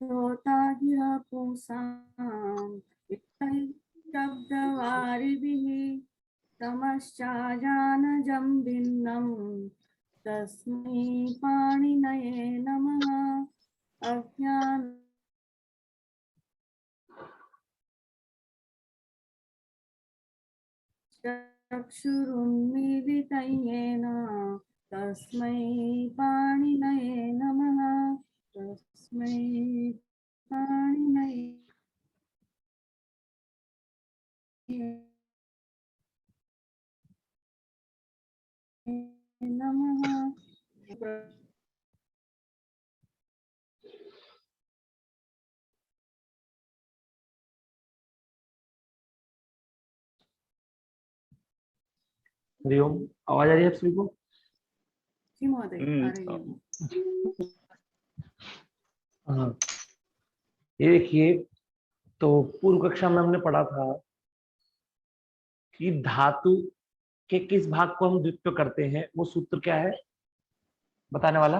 श्रोतादिह पुंसाम् शब्दवारिभिः तमश्चाजानजं भिन्नम् तस्मै पाणिनये नमः। अज्ञान चक्षुरुन्मीलितं येन तस्मै पाणिनये नमः। तस्मै पाणिनये नमः। हरिओम, आवाज आ रही है आप सभी को? जी महोदय, आ रही है। हाँ, ये देखिए, तो पूर्व कक्षा में हमने पढ़ा था कि धातु के किस भाग को हम द्वित्व करते हैं। वो सूत्र क्या है बताने वाला?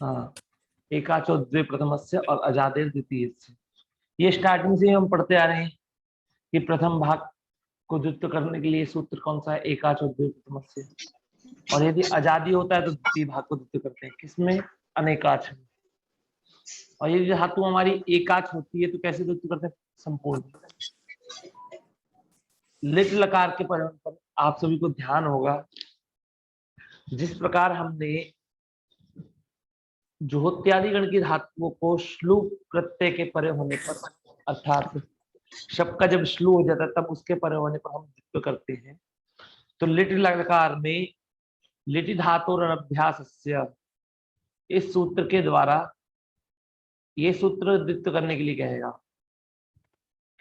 हाँ, एकाचो द्वे प्रथमस्य और अजादेर द्वितीयस्य। ये स्टार्टिंग से ही हम पढ़ते आ रहे हैं कि प्रथम भाग को द्वित्व करने के लिए सूत्र कौन सा है? एकाचो द्वे प्रथमस्य। और यदि अजादी होता है तो द्वितीय भाग को द्वित्व करते हैं। किसमें? अनेकाच में। और यदि धातु हमारी एकाच होती है तो कैसे द्वित्व करते हैं? संपूर्ण। लिट लकार के परिणाम पर आप सभी को ध्यान होगा, जिस प्रकार हमने जुहोत्यादि गण की धातुओं को श्लू प्रत्यय के परे होने पर, अर्थात शब्द का जब श्लू हो जाता है तब उसके परे होने पर हम द्वित्व करते हैं। तो लिट लकार में लिटि धातु और अभ्यासस्य, इस सूत्र के द्वारा ये सूत्र द्वित्व करने के लिए कहेगा।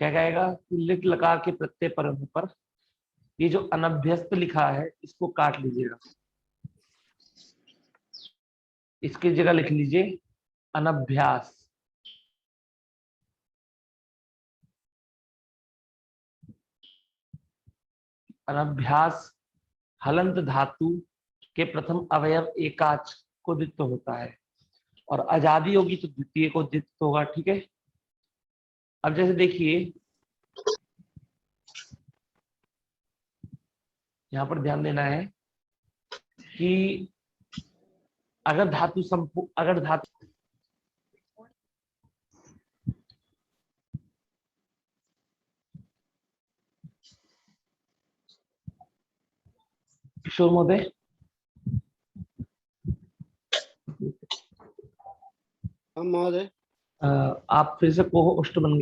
क्या कहेगा? लिट लकार के प्रत्यय पर होने पर ये जो अनभ्यस्त लिखा है इसको काट लीजिएगा, इसकी जगह लिख लीजिए अनभ्यास। अनभ्यास हलंत धातु के प्रथम अवयव एकाच को द्वित्व होता है, और आजादी होगी तो द्वितीय को द्वित्व होगा। ठीक है, अब जैसे देखिए यहां पर ध्यान देना है कि अगर धातु किशोर महोदय, हम महोदय आप फिर से होस्ट बन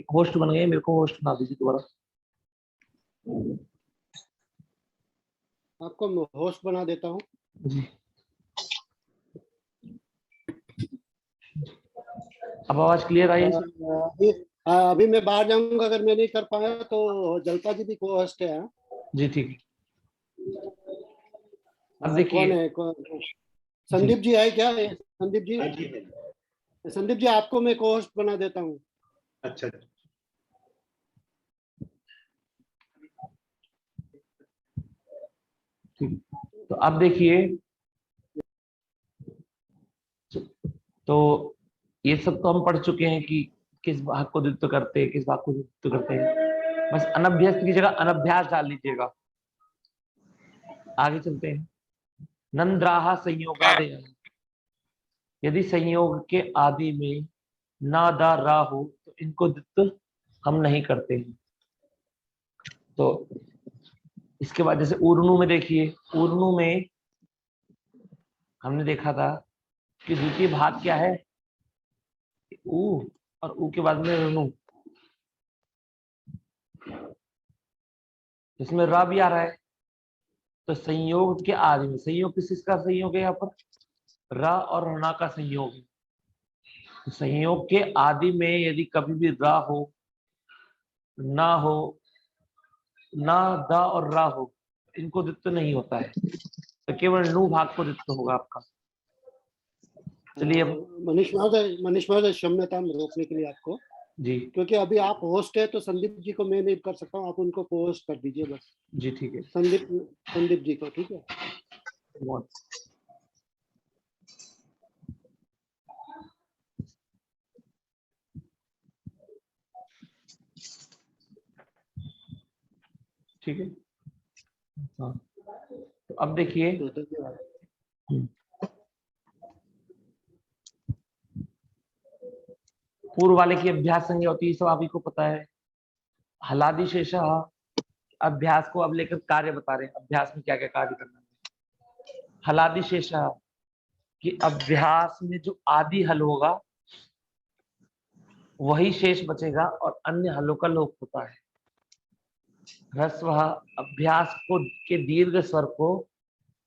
गए, मेरे को होस्ट बना दीजिए दोबारा। आपको होस्ट बना देता हूँ जी, अब आवाज क्लियर आई? अभी मैं बाहर जाऊंगा, अगर मैं नहीं कर पाया तो जलपा जी भी को होस्ट है। जी ठीक है। अब कौन देखिए, है? संदीप जी है क्या? संदीप जी, संदीप जी आपको मैं को होस्ट बना देता हूँ। अच्छा, ठीक। तो अब देखिए, तो ये सब तो हम पढ़ चुके हैं कि किस भाग को द्वित्व करते हैं, किस भाग को द्वित्व करते हैं। बस अनभ्यस्त की जगह अनभ्यास डाल लीजिएगा। आगे चलते हैं। नंद्राहा संयोगादय, यदि संयोग के आदि में ना दा रा हो तो इनको द्वित्व हम नहीं करते हैं। तो इसके बाद जैसे ऊर्णु में देखिए, ऊर्णु में हमने देखा था कि द्वितीय भाग क्या है? ऊ, और ऊ के बाद में ऋणु, इसमें रा भी आ रहा है। तो संयोग के आदि में, संयोग किसका संयोग है? यहाँ पर रा और ऋणा का संयोग है। तो संयोग के आदि में यदि कभी भी रा हो, ना हो, ना दा और रा हो, इनको द्वित्व नहीं होता है, तो केवल नु भाग को द्वित्व होगा आपका। चलिए मनीष महोदय क्षम्यता रोकने के लिए आपको, जी, क्योंकि अभी आप होस्ट है तो संदीप जी को मैं नहीं कर सकता हूँ, आप उनको को होस्ट कर दीजिए बस। जी ठीक है। संदीप जी को, ठीक है। ठीक है। हाँ, तो अब देखिए पूर्व वाले की अभ्यास संज्ञा होती है, सब आप ही को पता है। हलादि शेषा, अभ्यास को अब लेकर कार्य बता रहे हैं, अभ्यास में क्या क्या कार्य करना है। हलादि शेषा कि अभ्यास में जो आदि हल होगा वही शेष बचेगा और अन्य हलों का लोप होता है। ह्रस्व अभ्यास को के दीर्घ स्वर को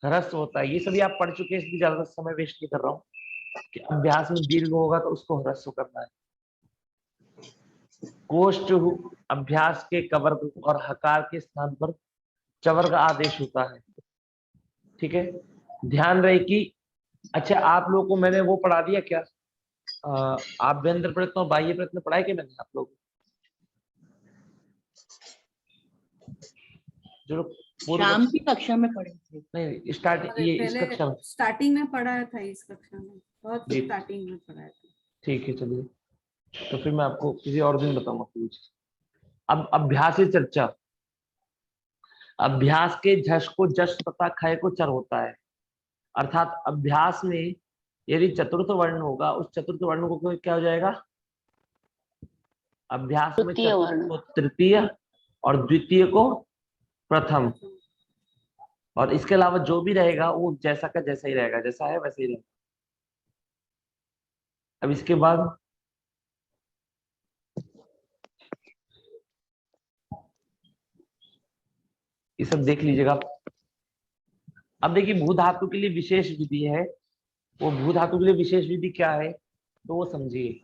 ह्रस्व होता है। ये सभी आप पढ़ चुके हैं, इसलिए ज्यादा समय वेस्ट नहीं कर रहा हूँ कि अभ्यास में दीर्घ होगा तो उसको ह्रस्व करना है। कोष्ठ अभ्यास के कवर्ग और हकार के स्थान पर चवर्ग आदेश होता है। ठीक है, ध्यान रहे कि अच्छा आप लोगों को मैंने वो पढ़ा दिया क्या, आभ्यंतर प्रयत्न और बाह्य प्रयत्न पढ़ाए क्या मैंने आप लोग जो शाम की कक्षा में पढ़े थे? नहीं, स्टार्ट ये इस कक्षा में स्टार्टिंग में पढ़ाया था, इस कक्षा में बहुत जी। स्टार्टिंग में पढ़ाया था। ठीक है, चलिए तो फिर मैं आपको किसी और दिन बताऊंगा कुछ। अब अभ्यास चर्चा, अभ्यास के झष को जश तथा खय को चर होता है। अर्थात अभ्यास में यदि चतुर्थ वर्ण होगा, उस चतुर्थ वर्ण को क्या हो जाएगा, अभ्यास में चतुर्थ को तृतीय और द्वितीय को प्रथम, और इसके अलावा जो भी रहेगा वो जैसा का जैसा ही रहेगा, जैसा है वैसे ही रहेगा। अब इसके बाद ये सब देख लीजिएगा। अब देखिए भू धातु के लिए विशेष विधि है, वो भू धातु के लिए विशेष विधि क्या है तो वो समझिए।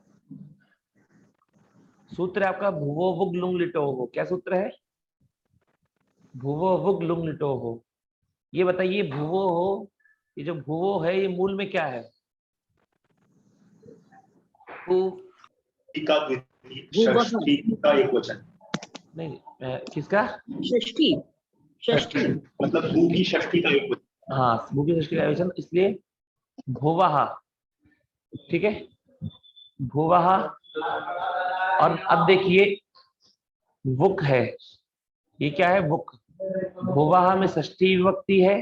सूत्र है आपका भुवो वुग लुंग लिटो हो। क्या सूत्र है, भुवो वुग लुंग लिटो हो। ये बताइए भुवो हो, ये जो भुवो है ये मूल में क्या है, षष्ठी का एक वचन, नहीं किसका, षष्ठी, षष्ठी मतलब भू की षष्ठी का एक वचन। हाँ, भू की षष्ठी का वचन, इसलिए भुवः। ठीक है, भुवः। और अब देखिए वुक है, ये क्या है, वुक। भुवः में षष्ठी विभक्ति है,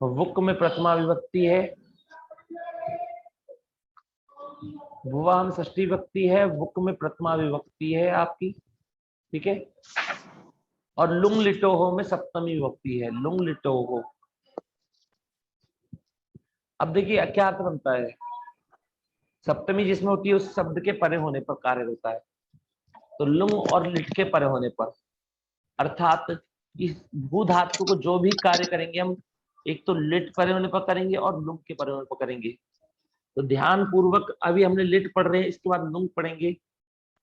वुक में प्रथमा विभक्ति है। भुवः में षष्ठी विभक्ति है, वुक में प्रथमा विभक्ति है आपकी। ठीक है, और लुंग लिटोहो में सप्तमी विभक्ति है, लुंग लिटोहो। अब देखिए क्या अर्थ बनता है, सप्तमी जिसमें होती है उस शब्द के परे होने पर कार्य होता है, तो लुंग और लिट के परे होने पर, अर्थात इस भू धातु को जो भी कार्य करेंगे हम एक तो लिट परे होने पर करेंगे और लुंग के परे होने पर करेंगे। तो ध्यान पूर्वक अभी हमने लिट पढ़ रहे हैं, इसके बाद लुंग पढ़ेंगे,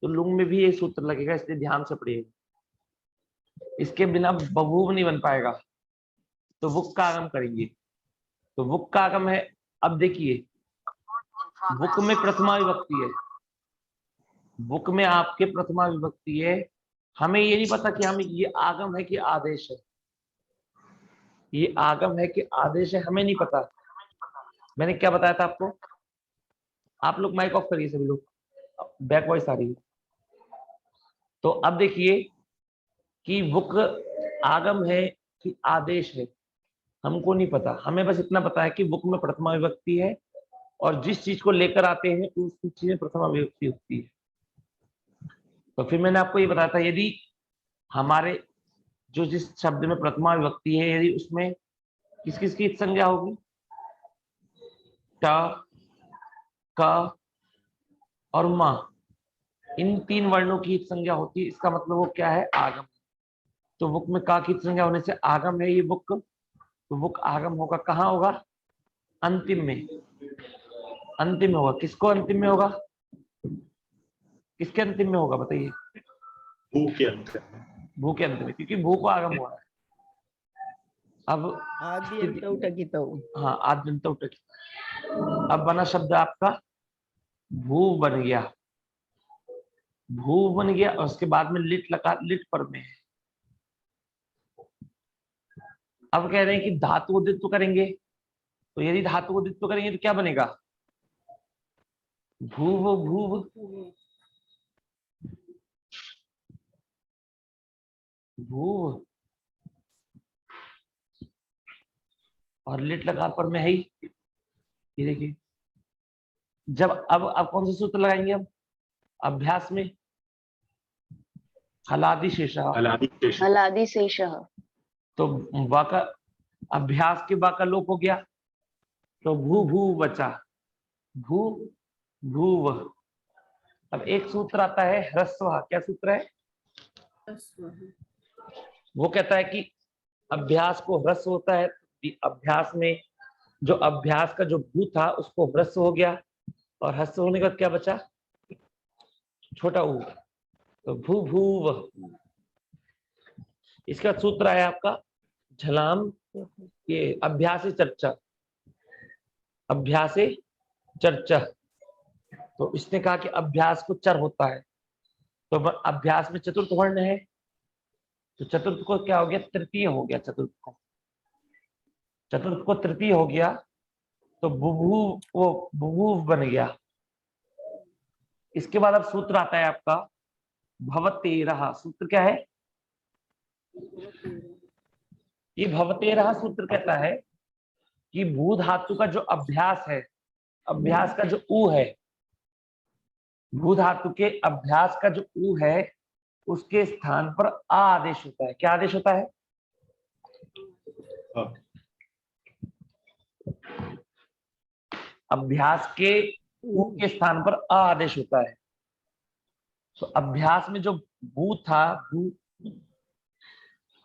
तो लुंग में भी ये सूत्र लगेगा, इसलिए ध्यान से पढ़िएगा। इसके बिना बभूव नहीं बन पाएगा, तो वुक का आगम करेंगे। तो वुक का आगम है, अब देखिए वुक में प्रथमा विभक्ति है, वुक में आपके प्रथमा विभक्ति है। हमें ये नहीं पता कि हम ये आगम है कि आदेश है, ये आगम है कि आदेश है, हमें नहीं पता। मैंने क्या बताया था आपको, आप लोग माइक ऑफ करिए सभी लोग, बैक वॉइस आ रही है। तो अब देखिए कि वुक आगम है कि आदेश है, हमको नहीं पता। हमें बस इतना पता है कि वुक में प्रथमा विभक्ति है और जिस चीज को लेकर आते हैं उस चीज में प्रथमा विभक्ति होती है। तो फिर मैंने आपको ये बताया था, यदि हमारे जो जिस शब्द में प्रथमा विभक्ति है, यदि उसमें किस किस की संज्ञा होगी, ट, क और म, इन तीन वर्णों की संज्ञा होती है, इसका मतलब वो क्या है, आगम। तो वुक में का की संज्ञा होने से आगम है ये वुक। तो वुक आगम होगा, कहाँ होगा, अंतिम में, अंतिम में होगा। किसको अंतिम में होगा, किसके अंतिम में होगा बताइए, भू के अंत में, भू के अंत में, क्योंकि भू को आगम हुआ है। अब हाँ आद्यंत उठकी, अब बना शब्द आपका भू बन गया, भू बन गया, और उसके बाद में लिट लगा, लिट पर में है। अब कह रहे हैं कि धातु को द्वित्व करेंगे, तो यदि धातु को द्वित्व करेंगे तो क्या बनेगा, भूव भूव, भू और लिट लकार पर में है ही। ये देखिए, जब अब कौन सा सूत्र लगाएंगे हम अभ्यास में? हलादि शेषा। हलादि शेषः। हलादि शेषः। तो बा का अभ्यास के बा का लोप हो गया, तो भू भू बचा, भू भूव। अब एक सूत्र आता है ह्रस्व। क्या सूत्र है? वो कहता है कि अभ्यास को ह्रस्व होता है, अभ्यास में जो अभ्यास का जो भू था उसको ह्रस्व हो गया, और ह्रस्व होने के बाद क्या बचा? छोटा ऊ, तो भू भूव। इसका सूत्र है आपका झलाम, ये अभ्यास चर्चा, अभ्यास चर्चा। तो इसने कहा कि अभ्यास को चर होता है, तो अभ्यास में चतुर्थ वर्ण है, तो चतुर्थ को क्या हो गया? तृतीय हो गया। चतुर्थ को तृतीय हो गया, तो बुभू वो बुभूव बन गया। इसके बाद अब सूत्र आता है आपका भवतेरः। सूत्र क्या है? ये भवतेरः सूत्र कहता है कि भू धातु का जो अभ्यास है, अभ्यास का जो ऊ है, भू धातु के अभ्यास का जो ऊ है, उसके स्थान पर आ आदेश होता है। क्या आदेश होता है? अभ्यास के ऊ के स्थान पर आ आदेश होता है। तो अभ्यास में जो भू था,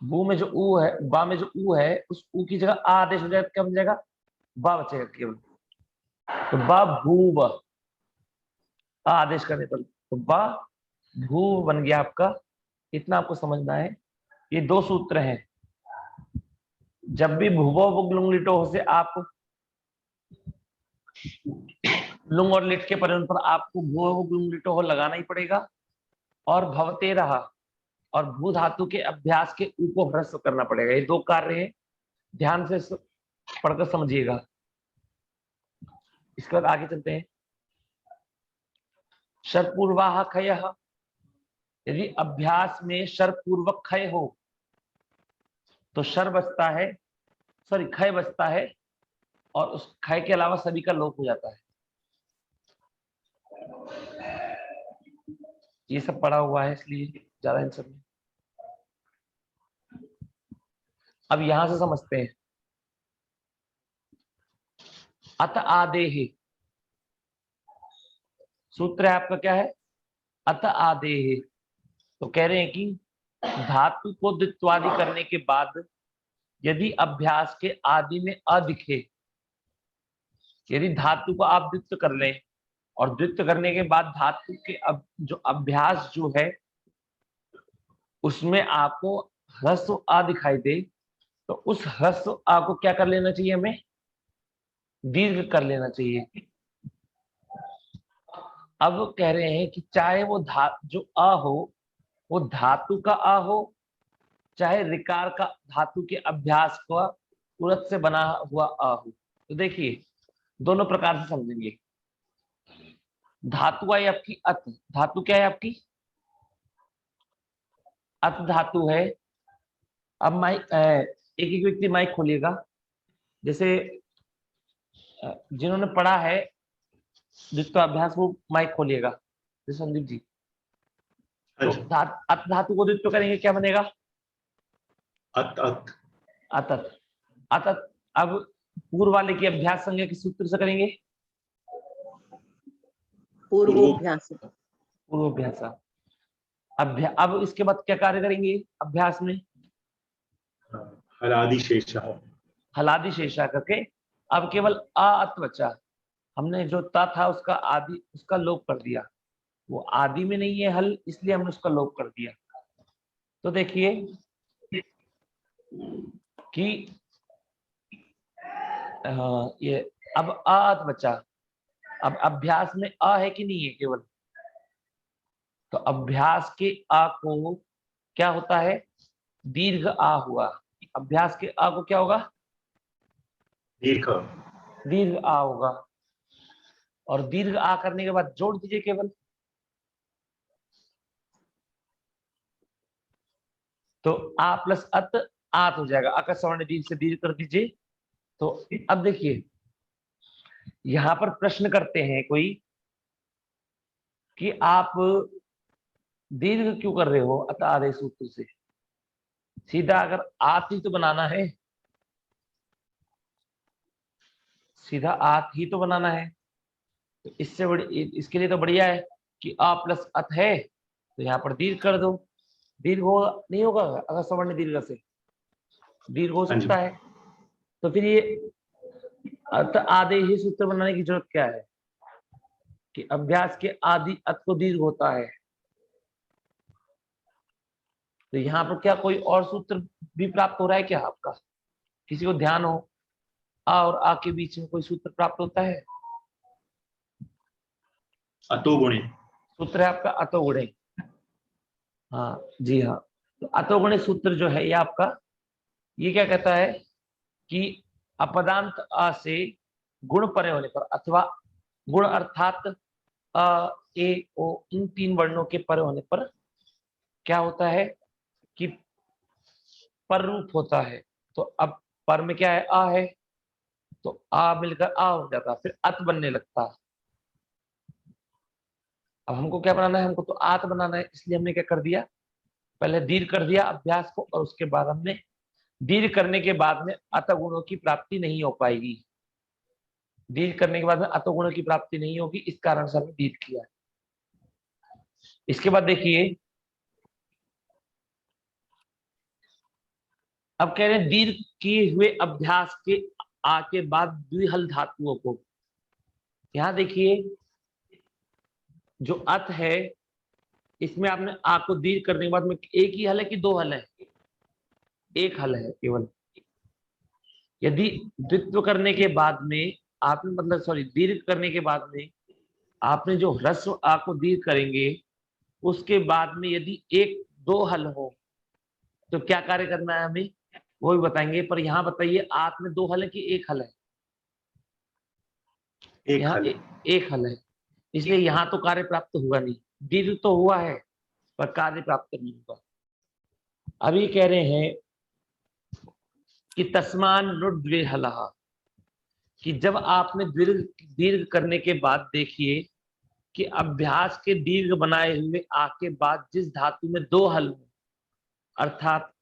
भू में जो ऊ है, बा में जो ऊ है, उस ऊ की जगह आ आदेश हो जाएगा। क्या बन जाएगा? बा बचेगा केवल। तो बा भूव, आ आदेश करने पर तो बा भू बन गया आपका। इतना आपको समझना है। ये दो सूत्र हैं। जब भी भुवो बुग लुंग लिटो से आप लुंग और लिट के परिणाम पर आपको भुवो बुग लुंग लिटो लगाना ही पड़ेगा, और भवतेरः और भू धातु के अभ्यास के ऊ को ह्रस्व करना पड़ेगा। ये दो कार्य हैं, ध्यान से पढ़कर समझिएगा। इसके बाद आगे चलते हैं। शरपूर्वाह खयः। यदि अभ्यास में शर पूर्वक खय हो तो शर बचता है, सॉरी खय बचता है, और उस खय के अलावा सभी का लोप हो जाता है। ये सब पढ़ा हुआ है, इसलिए ज्यादा इन सब में। अब यहां से समझते हैं। अत आदेहि, सूत्र है आपका क्या है? अत आदेहि। तो कह रहे हैं कि धातु को द्वित्वादि करने के बाद यदि अभ्यास के आदि में अ दिखे, यदि धातु को आप द्वित्व कर लें और द्वित्व करने के बाद धातु के जो अभ्यास जो है उसमें आपको ह्रस्व आ दिखाई दे, तो उस ह्रस्व आ को क्या कर लेना चाहिए? हमें दीर्घ कर लेना चाहिए। अब कह रहे हैं कि चाहे वो जो आ हो वो धातु का आ हो, चाहे रिकार का धातु के अभ्यास का उरत से बना हुआ आ हो। तो देखिए दोनों प्रकार से समझेंगे। धातु आई आपकी अत। धातु क्या है आपकी? अत धातु है। अब माइक एक एक व्यक्ति माइक खोलिएगा। जैसे जिन्होंने पढ़ा है जिसका अभ्यास, वो माइक खोलिएगा। जैसे संदीप जी। तो अत धातु को द्वित्व करेंगे, क्या बनेगा? अत अत अतत। अतत। अब पूर्व वाले की अभ्यास संज्ञा किस सूत्र से करेंगे? पूर्वोभ्यास। पूर्वोभ्यास। अब इसके बाद क्या कार्य करेंगे अभ्यास में? हलादि शेषः। हलादि शेषा करके अब केवल आ अत बचा। हमने जो ता था उसका आदि, उसका लोप कर दिया। वो आदि में नहीं है हल, इसलिए हमने उसका लोप कर दिया। तो देखिए कि ये अब आ अत बचा। अब अभ्यास में आ है कि नहीं है केवल? तो अभ्यास के आ को क्या होता है? दीर्घ आ हुआ। अभ्यास के आ को क्या होगा? दीर्घ। दीर्घ आ होगा। और दीर्घ आ करने के बाद जोड़ दीजिए केवल। तो आ प्लस अत आत हो जाएगा। अ का सवर्ण दीर्घ से दीर्घ कर दीजिए। तो अब देखिए यहां पर प्रश्न करते हैं कोई कि आप दीर्घ क्यों कर रहे हो अत आदेश सूत्र से। सीधा अगर आत ही तो बनाना है, सीधा आत ही तो बनाना है, तो इससे बड़ी इसके लिए तो बढ़िया है कि आ प्लस अत है तो यहाँ पर दीर्घ कर दो। दीर्घ होगा नहीं होगा अगर सवर्ण दीर्घ से दीर्घ हो हाँ जी। सकता है। तो फिर ये अत आदेश सूत्र बनाने की जरूरत क्या है कि अभ्यास के आदि अत को दीर्घ होता है। तो यहाँ पर क्या कोई और सूत्र भी प्राप्त हो रहा है क्या आपका, किसी को ध्यान हो आ और आ के बीच में कोई सूत्र प्राप्त होता है। अतोगुणे सूत्र है आपका अतोगुणे। हाँ जी हाँ, तो अतोगुणे सूत्र जो है ये आपका ये क्या कहता है कि अपदांत अ से गुण परे होने पर अथवा गुण अर्थात अ ए ओ इन तीन वर्णों के परे होने पर क्या होता है कि पर रूप होता है। तो अब पर में क्या है आ है, तो आ मिलकर आ हो जाता, फिर अत बनने लगता। अब हमको क्या बनाना है, हमको तो आत बनाना है, इसलिए हमने क्या कर दिया, पहले दीर्घ कर दिया अभ्यास को और उसके बाद हमने दीर्घ करने के बाद में अत गुणों की प्राप्ति नहीं हो पाएगी। दीर्घ करने के बाद में अत गुणों की प्राप्ति नहीं होगी, इस कारण से हमने दीर्घ किया। इसके बाद देखिए अब कह रहे हैं दीर्घ किए हुए अभ्यास के आ के बाद द्विहल धातुओं को। यहां देखिए जो अत है इसमें आपने आ को दीर्घ करने के बाद में एक ही हल है कि दो हल है, एक हल है केवल। यदि द्वित्व करने के बाद में आपने मतलब सॉरी दीर्घ करने के बाद में आपने जो ह्रस्व आ को दीर्घ करेंगे उसके बाद में यदि एक दो हल हो तो क्या कार्य करना है हमें वो भी बताएंगे। पर यहाँ बताइए आत में दो हल है कि एक हल है, एक यहाँ हल एक हल है, इसलिए यहाँ तो कार्य प्राप्त हुआ नहीं। दीर्घ तो हुआ है पर कार्य प्राप्त नहीं हुआ। अभी कह रहे हैं कि तस्मान नुड द्विहलः, कि जब आपने दीर्घ करने के बाद देखिए कि अभ्यास के दीर्घ बनाए हुए आ के बाद जिस धातु में दो हल हो, अर्थात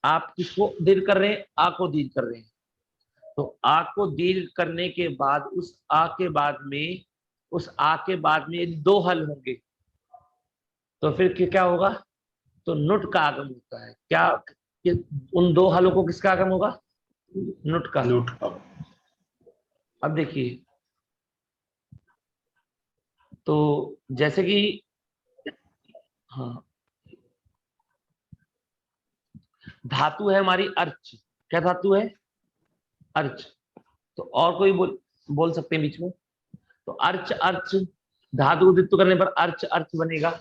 आप किसको दीर्घ कर रहे हैं, आ को दीर्घ कर रहे हैं, तो आ को दीर्घ करने के बाद उस आ के बाद में यदि दो हल होंगे तो फिर क्या होगा, तो नुट का आगम होता है। क्या उन दो हलों को किसका आगम होगा, नुट का। नोट अब देखिए तो जैसे कि हाँ धातु है हमारी अर्च, क्या धातु है, अर्च। तो और कोई बोल सकते हैं बीच में, तो अर्च अर्च धातु को द्वित्व करने पर अर्च अर्च बनेगा।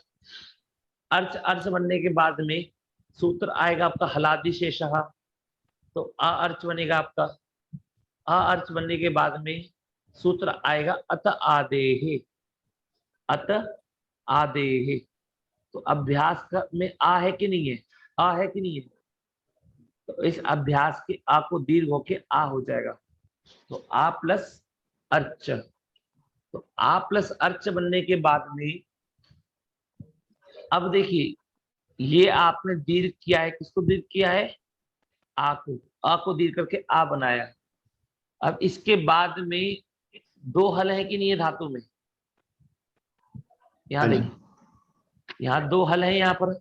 अर्च अर्च बनने के बाद में सूत्र आएगा आपका हलादि शेषः, तो आ अर्च बनेगा आपका। आ अर्च बनने के बाद में सूत्र आएगा अत आदेः, अत आदेः। तो अभ्यास में आ है कि नहीं है, आ है कि नहीं है, तो इस अभ्यास के आ को दीर्घ होके आ हो जाएगा, तो आ प्लस अर्च। तो आ प्लस अर्च बनने के बाद में अब देखिए ये आपने दीर्घ किया है, किसको दीर्घ किया है, आ को दीर्घ करके आ बनाया। अब इसके बाद में दो हल है कि नहीं है धातु में, यहाँ देखिए यहाँ दो हल है, यहाँ पर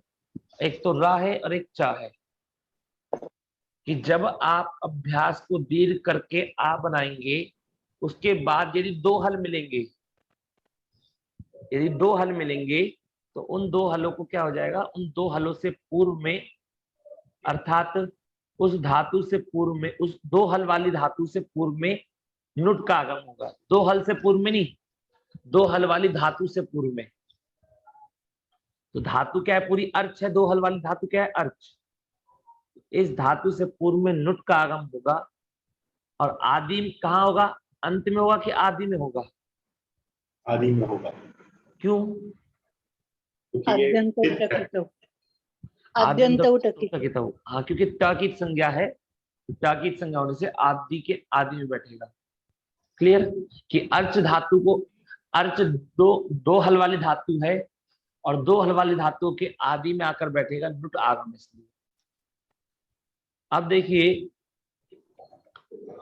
एक तो रा है और एक चा है। कि जब आप अभ्यास को दीर्घ करके आ बनाएंगे उसके बाद यदि दो हल मिलेंगे, यदि दो हल मिलेंगे तो उन दो हलों को क्या हो जाएगा, उन दो हलों से पूर्व में अर्थात उस धातु से पूर्व में, उस दो हल वाली धातु से पूर्व में नुट का आगम होगा। दो हल से पूर्व में नहीं, दो हल वाली धातु से पूर्व में। तो धातु क्या है, पूरी अर्च है, दो हल वाली धातु क्या है, अर्च। इस धातु से पूर्व में नुट का आगम होगा और आदि कहाँ होगा, अंत में होगा कि आदि में होगा, आदि में होगा। क्यों, क्योंकि ये अद्यंत सिद्ध है। प्रकृत आद्यंत उटकी। हाँ, क्योंकि ट की संज्ञा है, ट की संज्ञा होने से आदि के आदि में बैठेगा। क्लियर कि अर्च धातु को, अर्च दो हल वाली धातु है और दो हल वाली धातु के आदि में आकर बैठेगा नुट आगम, इसलिए। अब देखिए,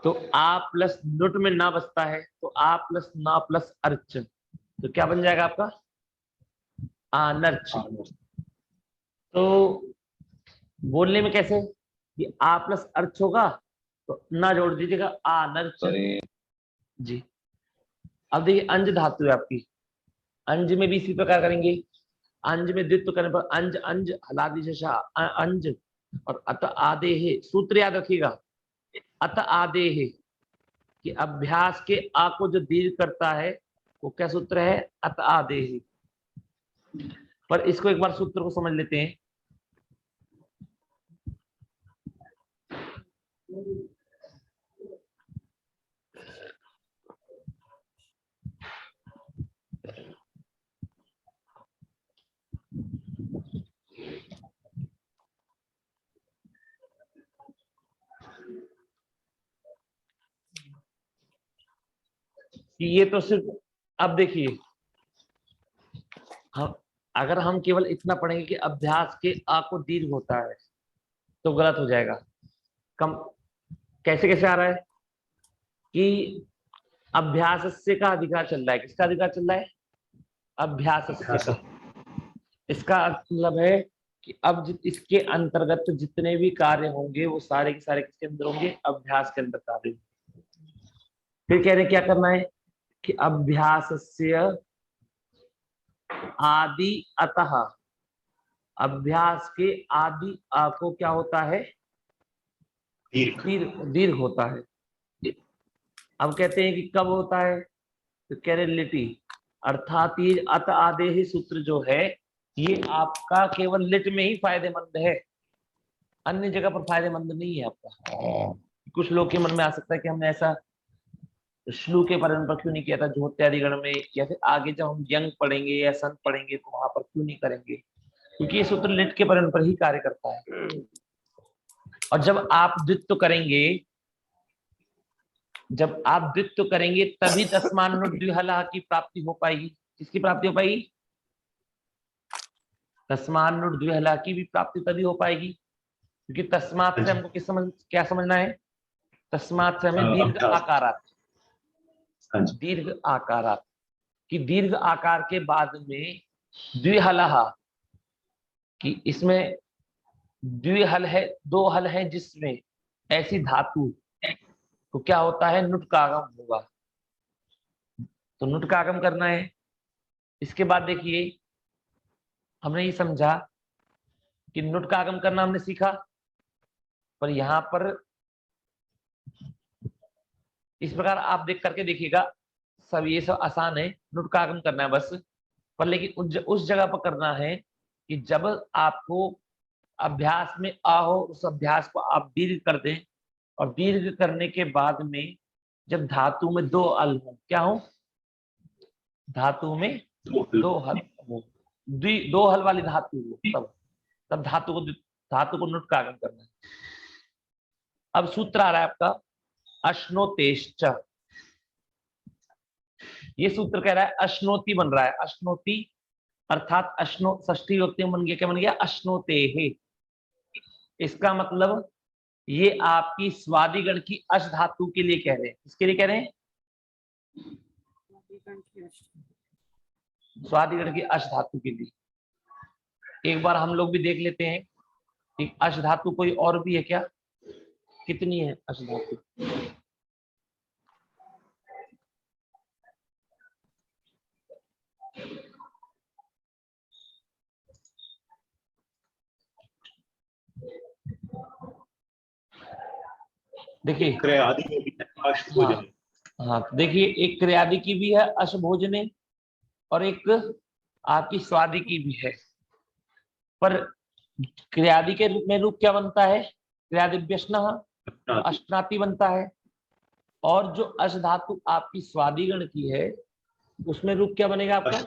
तो आ प्लस नुट में ना बचता है, तो आ प्लस ना प्लस अर्च, तो क्या बन जाएगा आपका? आनर्च। तो बोलने में कैसे कि आ प्लस अर्च होगा, तो ना जोड़ दीजिएगा, आनर्च जी। अब देखिए अंज धातु है आपकी, अंज में भी इसी प्रकार करेंगे। अंज में द्वित्व करने पर अंज अंज हलादिशा अंज और अत आदेहे, सूत्र याद रखिएगा, अत आदेहे कि अभ्यास के आ को जो दीर्घ करता है वो क्या सूत्र है? अत आदेहे। पर इसको एक बार सूत्र को समझ लेते हैं। ये तो सिर्फ, अब देखिए, हम अगर हम केवल इतना पढ़ेंगे कि अभ्यास के आ को दीर्घ होता है तो गलत हो जाएगा। कम कैसे कैसे आ रहा है कि अभ्यास से का अधिकार चल रहा है। किसका अधिकार चल रहा है? अभ्यास से का। इसका मतलब है कि अब इसके अंतर्गत जितने भी कार्य होंगे वो सारे के सारे किसके अंदर होंगे? अभ्यास के अंदर कार्य। फिर कह रहे क्या करना है कि अभ्यासस्य आदि अतः, अभ्यास के आदि आ को क्या होता है? दीर्घ होता है। अब कहते हैं कि कब होता है, तो कह रहे लिटी, अर्थात ये अत आदेहि सूत्र जो है ये आपका केवल लिट में ही फायदेमंद है, अन्य जगह पर फायदेमंद नहीं है आपका। कुछ लोग के मन में आ सकता है कि हमने ऐसा श्लू के परिणाम पर क्यों नहीं किया था झोत्यादिगण में, या फिर आगे जब हम यंग पढ़ेंगे या सन पढ़ेंगे तो वहां पर क्यों नहीं करेंगे, क्योंकि ये सूत्र लिट के परिणाम पर ही कार्य करता है। और जब आप द्वित्व करेंगे, जब आप द्वित्व करेंगे तभी तस्मान्नुट द्विहला की प्राप्ति हो पाएगी। किसकी प्राप्ति हो पाएगी? तस्मान्नुट द्विहला की भी प्राप्ति तभी हो पाएगी, क्योंकि तस्मात से हमको क्या समझना है? तस्मात से हमें दीर्घ आकारात, दीर्घ आकारात कि दीर्घ आकार के बाद में द्विहला, कि इसमें द्विहल है, दो हल है, जिसमें ऐसी धातु तो क्या होता है? नुट का आगम होगा। तो नुट का आगम करना है। इसके बाद देखिए, हमने ये समझा कि नुट का आगम करना हमने सीखा, पर यहां पर इस प्रकार आप देख करके देखिएगा, सब ये सब आसान है, नुट का आगम करना है बस। पर लेकिन उस जगह पर करना है कि जब आपको अभ्यास में आ हो, उस अभ्यास को आप दीर्घ कर दें, और दीर्घ करने के बाद में जब धातु में दो अल हो, क्या हो? धातु में दो हल हो, दो हल वाली धातु हो, तब धातु को नुट का आगम करना है। अब सूत्र आ रहा है आपका अश्नोतेश्च। ये सूत्र कह रहा है अश्नोति बन रहा है, अश्नोति अर्थात अश्नो षष्ठी विभक्ति में बन गया, क्या बन गया? अश्नोतेः। इसका मतलब ये आपकी स्वादिगण की अश धातु के लिए कह रहे हैं। किसके लिए कह रहे हैं? स्वादिगण की अश धातु के लिए। एक बार हम लोग भी देख लेते हैं कि अश धातु कोई और भी है क्या? कितनी है अश धातु? देखिए क्रियादि में भी है, अष्टभुजन। हाँ, देखिए एक क्रियादि की भी है अशभोजने और एक आपकी स्वादि की भी है। पर क्रियादि के रूप में रूप क्या बनता है? क्रियादि व्यश्नः अष्टनाति बनता है। और जो अश धातु आपकी स्वादिगण की है उसमें रूप क्या बनेगा आपका?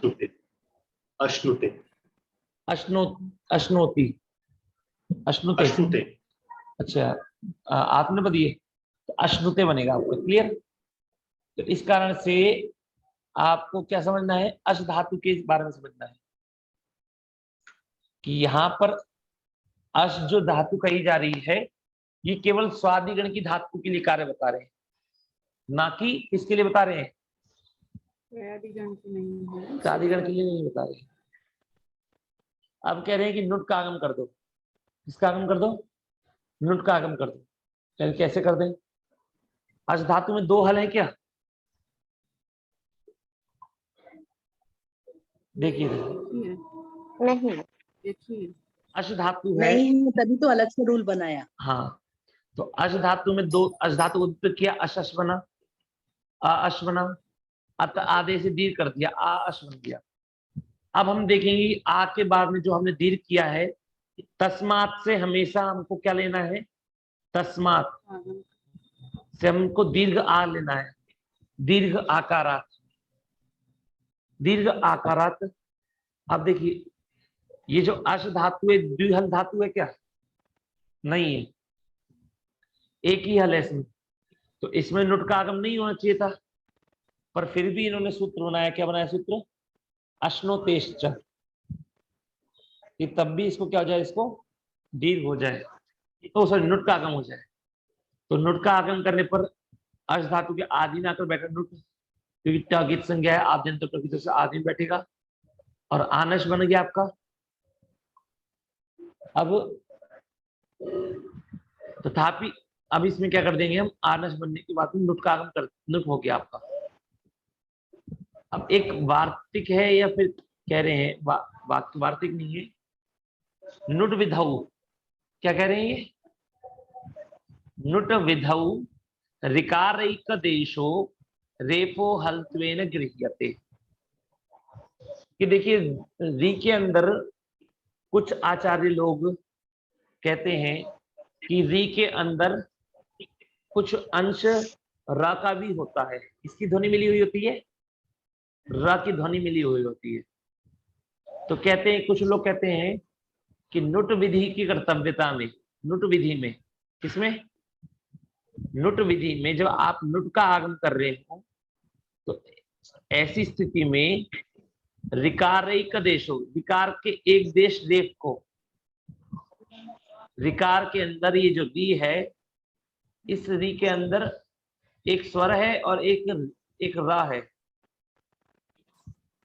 अश्नुते, अश्नुते, अश्नोति। अश्नुते। अश्नुते। अच्छा, आत्मनेपदी है तो अश्नुते बनेगा आपका। क्लियर? तो इस कारण से आपको क्या समझना है, अश धातु के बारे में समझना है कि यहाँ पर अश जो धातु कही जा रही है ये केवल स्वादिगण की धातु के लिए कार्य बता रहे हैं, ना कि किसके लिए बता रहे हैं, त्रयादिगण की नहीं है। स्वादिगण के लिए नहीं बता रहे हैं। अब कह रहे हैं कि नुट का आगम कर दो। किसका आगम कर दो? नुट का आगम कर दो। यानी कैसे कर दें? अश धातु में दो हल है क्या? देखिए देखिए नहीं देखिए अश धातु है। नहीं, तभी तो अलग से रूल बनाया। हाँ, तो अश धातु में दो, अश धातु को विपरीत किया, अश अश बना, आ अश बना, अत आधे से दीर्घ कर दिया, आ अश बन गया। अब हम देखेंगे आ के बाद में जो हमने दीर्घ किया है, तस्मात से हमेशा हमको क्या लेना है, तस्मात आगम से हमको दीर्घ आ लेना है, दीर्घ आकारात, दीर्घ आकारात। अब देखिए ये जो अश धातु है द्विहल धातु है क्या? नहीं है, एक ही हल है इसमें, तो इसमें नुट का आगम नहीं होना चाहिए था, पर फिर भी इन्होंने सूत्र बनाया। क्या बनाया सूत्र? अश्नोतेश्च, कि तब भी इसको क्या हो जाए, इसको दीर्घ हो जाए, तो सॉरी नुट का आगम हो जाए। तो नुट का आगम करने पर अश धातु के आदि में आकर बैठा नुट, क्योंकि टगित संज्ञा है, आद्यंत प्रकृति से आदि में बैठेगा और आनश बन गया आपका। अब तथापि अब इसमें क्या कर देंगे हम, आनश बनने के बाद नुट का आगम कर, नुट हो गया आपका। अब एक वार्तिक है या फिर कह रहे हैं वार्तिक नहीं है, नुट विधौ, क्या कह रहे हैं ये, नुट विधौ ऋकारैक देशो रेपो हल्त्वेन गृह्यते। कि देखिए री के अंदर कुछ आचार्य लोग कहते हैं कि री के अंदर कुछ अंश र का भी होता है, इसकी ध्वनि मिली हुई होती है, र की ध्वनि मिली हुई होती है। तो कहते हैं, कुछ लोग कहते हैं कि नुट विधि की कर्तव्यता में, नुट विधि में, किसमें, नुट विधि में जब आप नुट का आगम कर रहे हो तो ऐसी स्थिति में ऋकारैक देशो, ऋकार के एक देश रेप को, ऋकार के अंदर ये जो री है, इस री के अंदर एक स्वर है और एक रा है,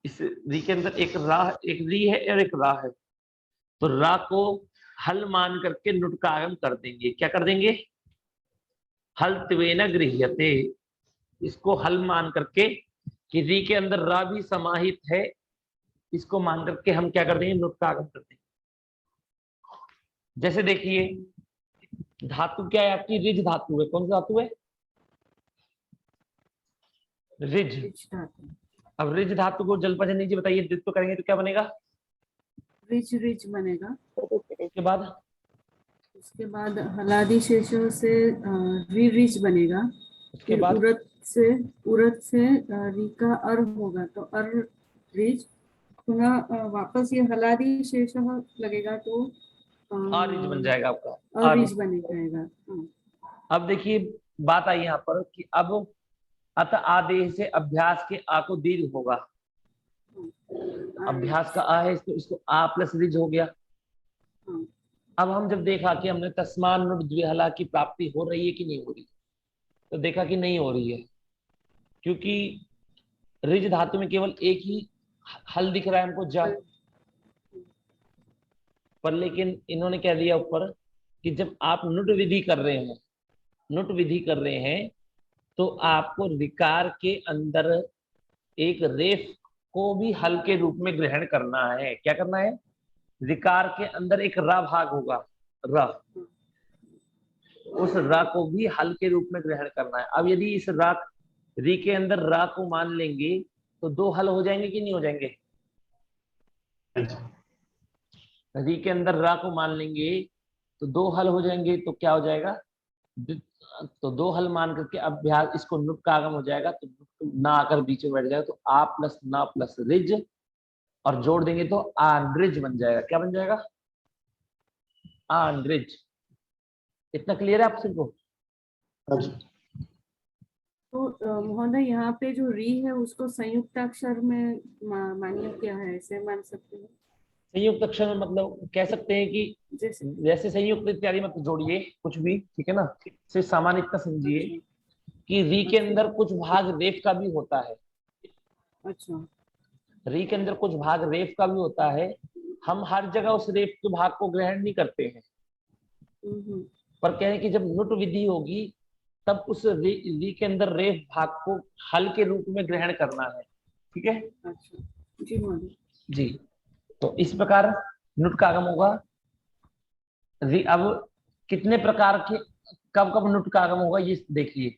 इस री के अंदर एक री है और एक रा है। तो रा को हल मान करके नुट का आगम कर देंगे। क्या कर देंगे? हल त्वेन गृह्यते, इसको हल मान करके कि री के अंदर रा भी समाहित है, इसको मान करके हम क्या कर देंगे, नुट का आगम कर देंगे। जैसे देखिए धातु क्या है आपकी, रिज धातु है। कौन सी धातु है? रिज। रिच धातु, अब रिज धातु को जल्द से नीचे बताइए, द्वित्व करेंगे तो क्या बनेगा? रिच रिच बनेगा। उसके बाद उसके बाद हलादि शेषों से री रिच बनेगा। उसके फिर बाद उरत से री का अर होगा तो अर रिच, पुनः वापस ये हलादि शेष लगेगा तो आरिज बन जाएगा आपका, अरिज आरिज। बन जाएगा। हाँ। अब देखिए बात आई यहाँ पर कि अब अत आदेश से अभ्यास के आ को दीर्घ होगा, अभ्यास का आ है, इसको आ प्लस रिज हो गया। हाँ। अब हम जब देखा कि हमने तस्मान नुट द्विहला की प्राप्ति हो रही है कि नहीं हो रही, तो देखा कि नहीं हो रही है, क्योंकि रिज धातु में केवल एक ही हल दिख रहा है हमको, जा। पर लेकिन इन्होंने कह दिया ऊपर कि जब आप नुट विधि कर रहे हैं, नुट विधि कर रहे हैं, तो आपको ऋकार के अंदर एक रेफ को भी हल के रूप में ग्रहण करना है। क्या करना है? ऋकार के अंदर एक रा भाग होगा, र, उस रा को भी हल के रूप में ग्रहण करना है। अब यदि इस रा री के अंदर रा को मान लेंगे तो दो हल हो जाएंगे कि नहीं हो जाएंगे? री के अंदर रा को मान लेंगे तो दो हल हो जाएंगे, तो क्या हो जाएगा? तो दो हल मान करके अभ्यास, इसको नुट का आगम हो जाएगा, तो ना आकर बीच में बैठ जाएगा, तो आ प्लस ना प्लस रिज, और जोड़ देंगे तो आनरिज बन जाएगा। क्या बन जाएगा? आंग्रिज। इतना क्लियर है आप सबको? हाँ जी। तो महोदय यहाँ पे जो री है उसको संयुक्त अक्षर में मान्य क्या है, ऐसे मान सकते हैं? संयुक्त अक्षर में मतलब कह सकते हैं कि जैसे जैसे संयुक्त इत्यादि मत जोड़िए कुछ भी, ठीक है ना, सिर्फ सामान्य इतना समझिए कि री के अंदर कुछ भाग रेफ का भी होता है। अच्छा री के अंदर कुछ भाग रेफ का भी होता है। हम हर जगह उस रेफ के भाग को ग्रहण नहीं करते हैं, हम्म, पर कहें कि जब नुट विधि होगी तब उस री के अंदर रेफ भाग को हल के रूप में ग्रहण करना है, ठीक है अच्छा जी महोदय। जी। तो इस प्रकार नुट का आगम होगा। अब कितने प्रकार के कब कब नुट का आगम होगा ये देखिए।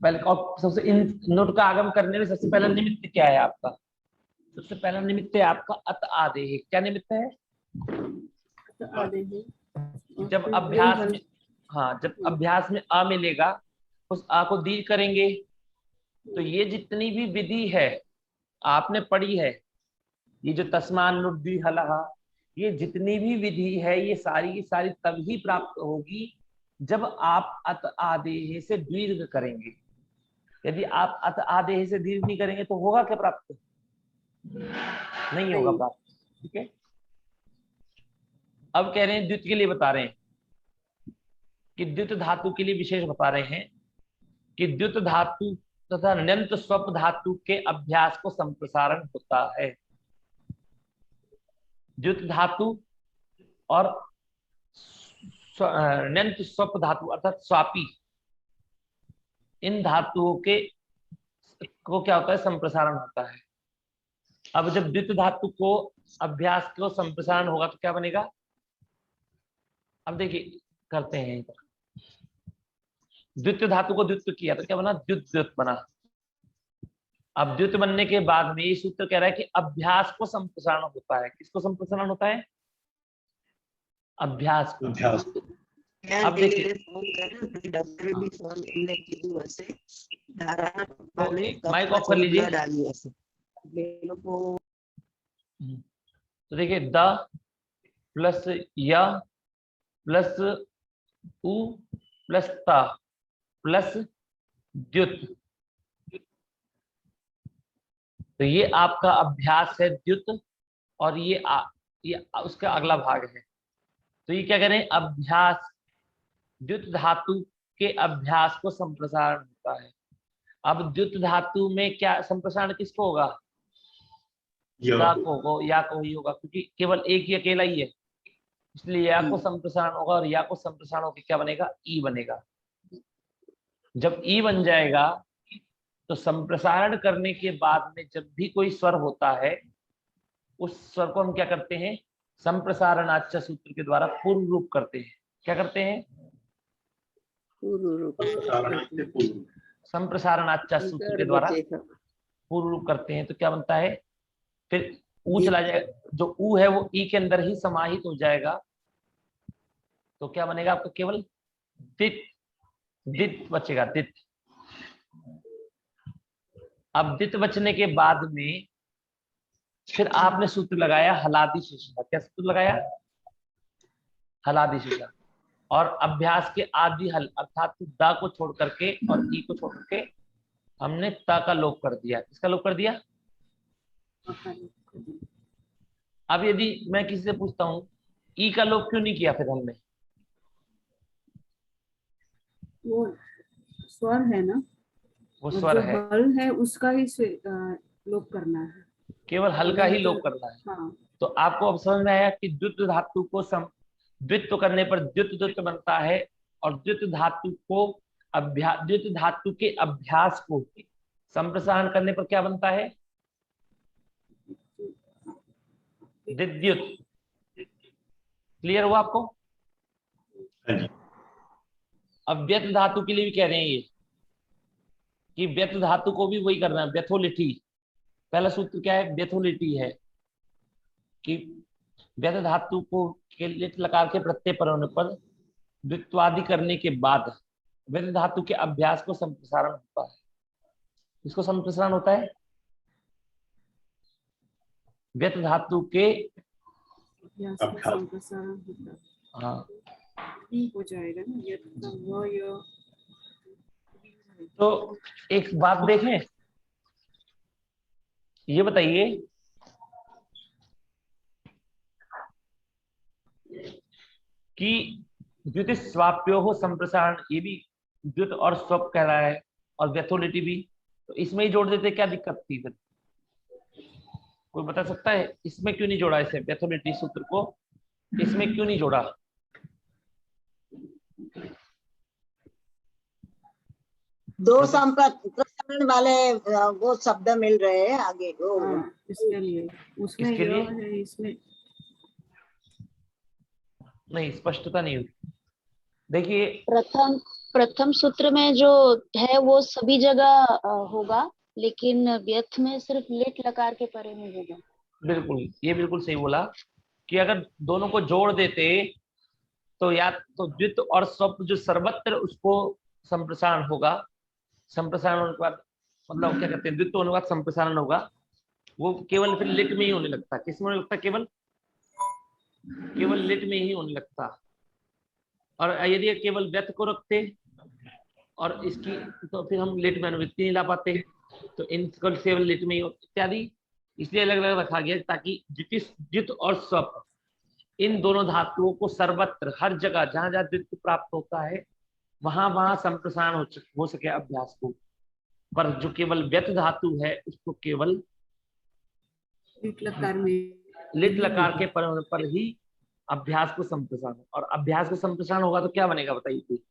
पहले और सबसे इन नुट का आगम करने में सबसे पहला निमित्त क्या है आपका? सबसे पहला निमित्त है आपका अत आदेह। क्या निमित्त है? तो आधे हैं और जब फिर अभ्यास हल- में, हाँ, जब अभ्यास में अ मिलेगा उस आ को दीर्घ करेंगे। तो ये जितनी भी विधि है आपने पढ़ी है, ये जो तस्मान नुड्डी हलहा, ये जितनी भी विधि है ये सारी की सारी तभी प्राप्त होगी जब आप अत आदेह से दीर्घ करेंगे। यदि आप अत आदेह से दीर्घ नहीं करेंगे तो होगा क्या प्राप्त? नहीं होगा नहीं। प्राप्त, ठीक है। अब कह रहे हैं द्वित के लिए बता रहे हैं कि द्युत धातु के लिए विशेष बता रहे हैं कि द्युत धातु तथा ण्यंत स्वप धातु के अभ्यास को संप्रसारण होता है। द्युत धातु और ण्यंत स्वप धातु अर्थात स्वापी, इन धातुओं के को क्या होता है? संप्रसारण होता है। अब जब द्वित धातु को अभ्यास को संप्रसारण होगा तो क्या बनेगा? अब देखिए करते हैं। द्वितीय धातु को द्वित्व किया तो क्या बना? द्युत द्युत बना। अब द्युत बनने के बाद में ये सूत्र कह रहा है कि अभ्यास को संप्रसारण होता है। किसको संप्रसारण होता है? अभ्यास को। अभ्यास। अब देखिए तो माइक ऑफ कर लीजिए। तो देखिए द प्लस य प्लस उ प्लस त प्लस द्युत, तो ये आपका अभ्यास है द्युत, और ये उसका अगला भाग है। तो ये क्या करें? अभ्यास, द्युत धातु के अभ्यास को संप्रसारण होता है। अब द्युत धातु में क्या संप्रसारण किसको होगा? या को होगा, या को ही होगा, क्योंकि केवल एक ही अकेला ही है, इसलिए या को संप्रसारण होगा, और या को संप्रसारण होकर क्या बनेगा? ई बनेगा। जब ई बन जाएगा तो संप्रसारण करने के बाद में जब भी कोई स्वर होता है उस स्वर को हम क्या करते हैं? संप्रसारणाच्य सूत्र के द्वारा पूर्व रूप करते हैं। क्या करते हैं? संप्रसारणाच्य सूत्र के द्वारा पूर्व रूप करते हैं। तो क्या बनता है? फिर ऊ चला जाएगा, जो ऊ है वो ई के अंदर ही समाहित हो जाएगा। तो क्या बनेगा आपका? केवल दित, दित बचेगा, दित। अब दित बचने के बाद में फिर आपने सूत्र लगाया हलादि शेषा। क्या सूत्र लगाया? हलादि शेषा। और अभ्यास के आदि हल अर्थात दा को छोड़ करके और ई को छोड़ करके हमने ता का लोप कर दिया। किसका लोप कर दिया? अब यदि मैं किसी से पूछता हूं ई का लोप क्यों नहीं किया फिर हमने? वो स्वर है ना, वो और स्वर जो है, हल है उसका ही लोप करना है। केवल हल का ही लोप करना है। हाँ तो आपको अब समझ में आया कि द्वित धातु को द्वित्व करने पर द्युत द्युत बनता है, और द्युत धातु को द्युत धातु के अभ्यास को संप्रसारण करने पर क्या बनता है? द्युत। क्लियर हुआ आपको? अब व्यत धातु के लिए भी कह रहे हैं ये कि व्यत धातु को भी वही करना है, व्यथोलिटी। पहला सूत्र क्या है? व्यथोलिटी है कि व्यत धातु को के लिट लकार के प्रत्यय पर होने पर द्वित्वादि करने के बाद व्यत धातु के अभ्यास को संप्रसारण होता है। इसको संप्रसारण होता है व्यत धातु के अभ्यास का अभ्यास। संप्रसारण होता हाँ, ही हो जाएगा ना, यत का व य। तो एक बात देखें, ये बताइए कि द्युति स्वाप्यो हो संप्रसारण, ये भी द्युत और स्वप कह रहा है, और व्यथोलिटी भी, तो इसमें ही जोड़ देते, क्या दिक्कत थी फिर? कोई बता सकता है इसमें क्यों नहीं जोड़ा, इसे व्यथोलिटी सूत्र को इसमें क्यों नहीं जोड़ा? दो संप्रसारण वाले वो शब्द मिल रहे हैं आगे वो हाँ, इसके लिए उसमें किसके य लिए? है, इसमें नहीं, स्पष्टता नहीं हुई। देखिए, प्रथम सूत्र में जो है वो सभी जगह होगा, लेकिन व्यर्थ में सिर्फ लिट लकार के परे में होगा। बिल्कुल, ये बिल्कुल सही बोला कि अगर दोनों को जोड़ देते तो या तो द्वित और स्वप जो सर्वत्र उसको संप्रसारण होगा, संप्रसारण होने के बाद मतलब क्या कहते हैं, द्वित होने के बाद संप्रसारण होगा, वो केवल फिर लिट में ही होने लगता। किसमें होने लगता? केवल लिट में ही होने लगता। और यदि केवल व्यर्थ को रखते और इसकी, तो फिर हम लिट में अनुवृत्ति नहीं ला पाते, तो इनको केवल लिट में ही इत्यादि, इसलिए अलग अलग रखा गया ताकि द्वित और स्वप इन दोनों धातुओं को सर्वत्र हर जगह जहां जहां द्वित्व प्राप्त होता है वहां वहां संप्रसारण हो सके अभ्यास को। पर जो केवल व्यत धातु है उसको केवल लिट लकार में लिट लकार के पर ही अभ्यास को संप्रसारण, और अभ्यास को संप्रसारण होगा तो क्या बनेगा बताइए कोई?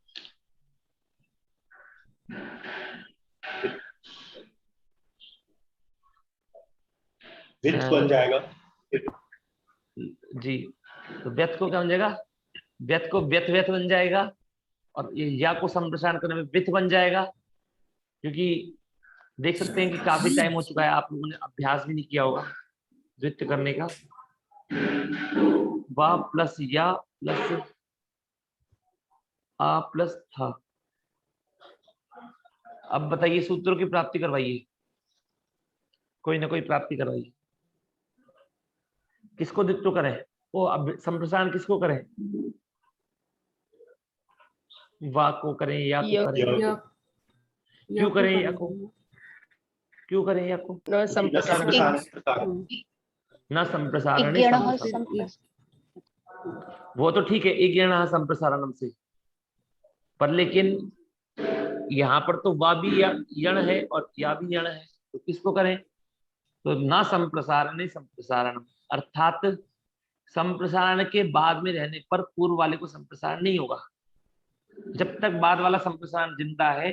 वित्त बन जाएगा। जी, तो व्यत को क्या बन जाएगा? व्यत को व्यत व्यत बन जाएगा, और ये या को संप्रसारण करने में वित्त बन जाएगा। क्योंकि देख सकते हैं कि काफी टाइम हो चुका है, आप लोगों ने अभ्यास भी नहीं किया होगा द्वित्व करने का। वा प्लस या प्लस आ प्लस था। अब बताइए, सूत्रों की प्राप्ति करवाइए, कोई ना कोई प्राप्ति करवाइए। किसको द्वित्व करें? वो अब संप्रसारण किसको करें? वा को करें या को करें? य क्यों करें या को? क्यों करें या को? न संप्रसारण। न संप्रसारण इज्ञणः संप्रसारण। वो तो ठीक है, इज्ञणः संप्रसारणम से, पर लेकिन यहाँ पर तो वा भी यण है और या भी यण है, तो किसको करें? तो न संप्रसारण संप्रसारणम, अर्थात संप्रसारण के बाद में रहने पर पूर्व वाले को संप्रसारण नहीं होगा। जब तक बाद वाला संप्रसारण जिंदा है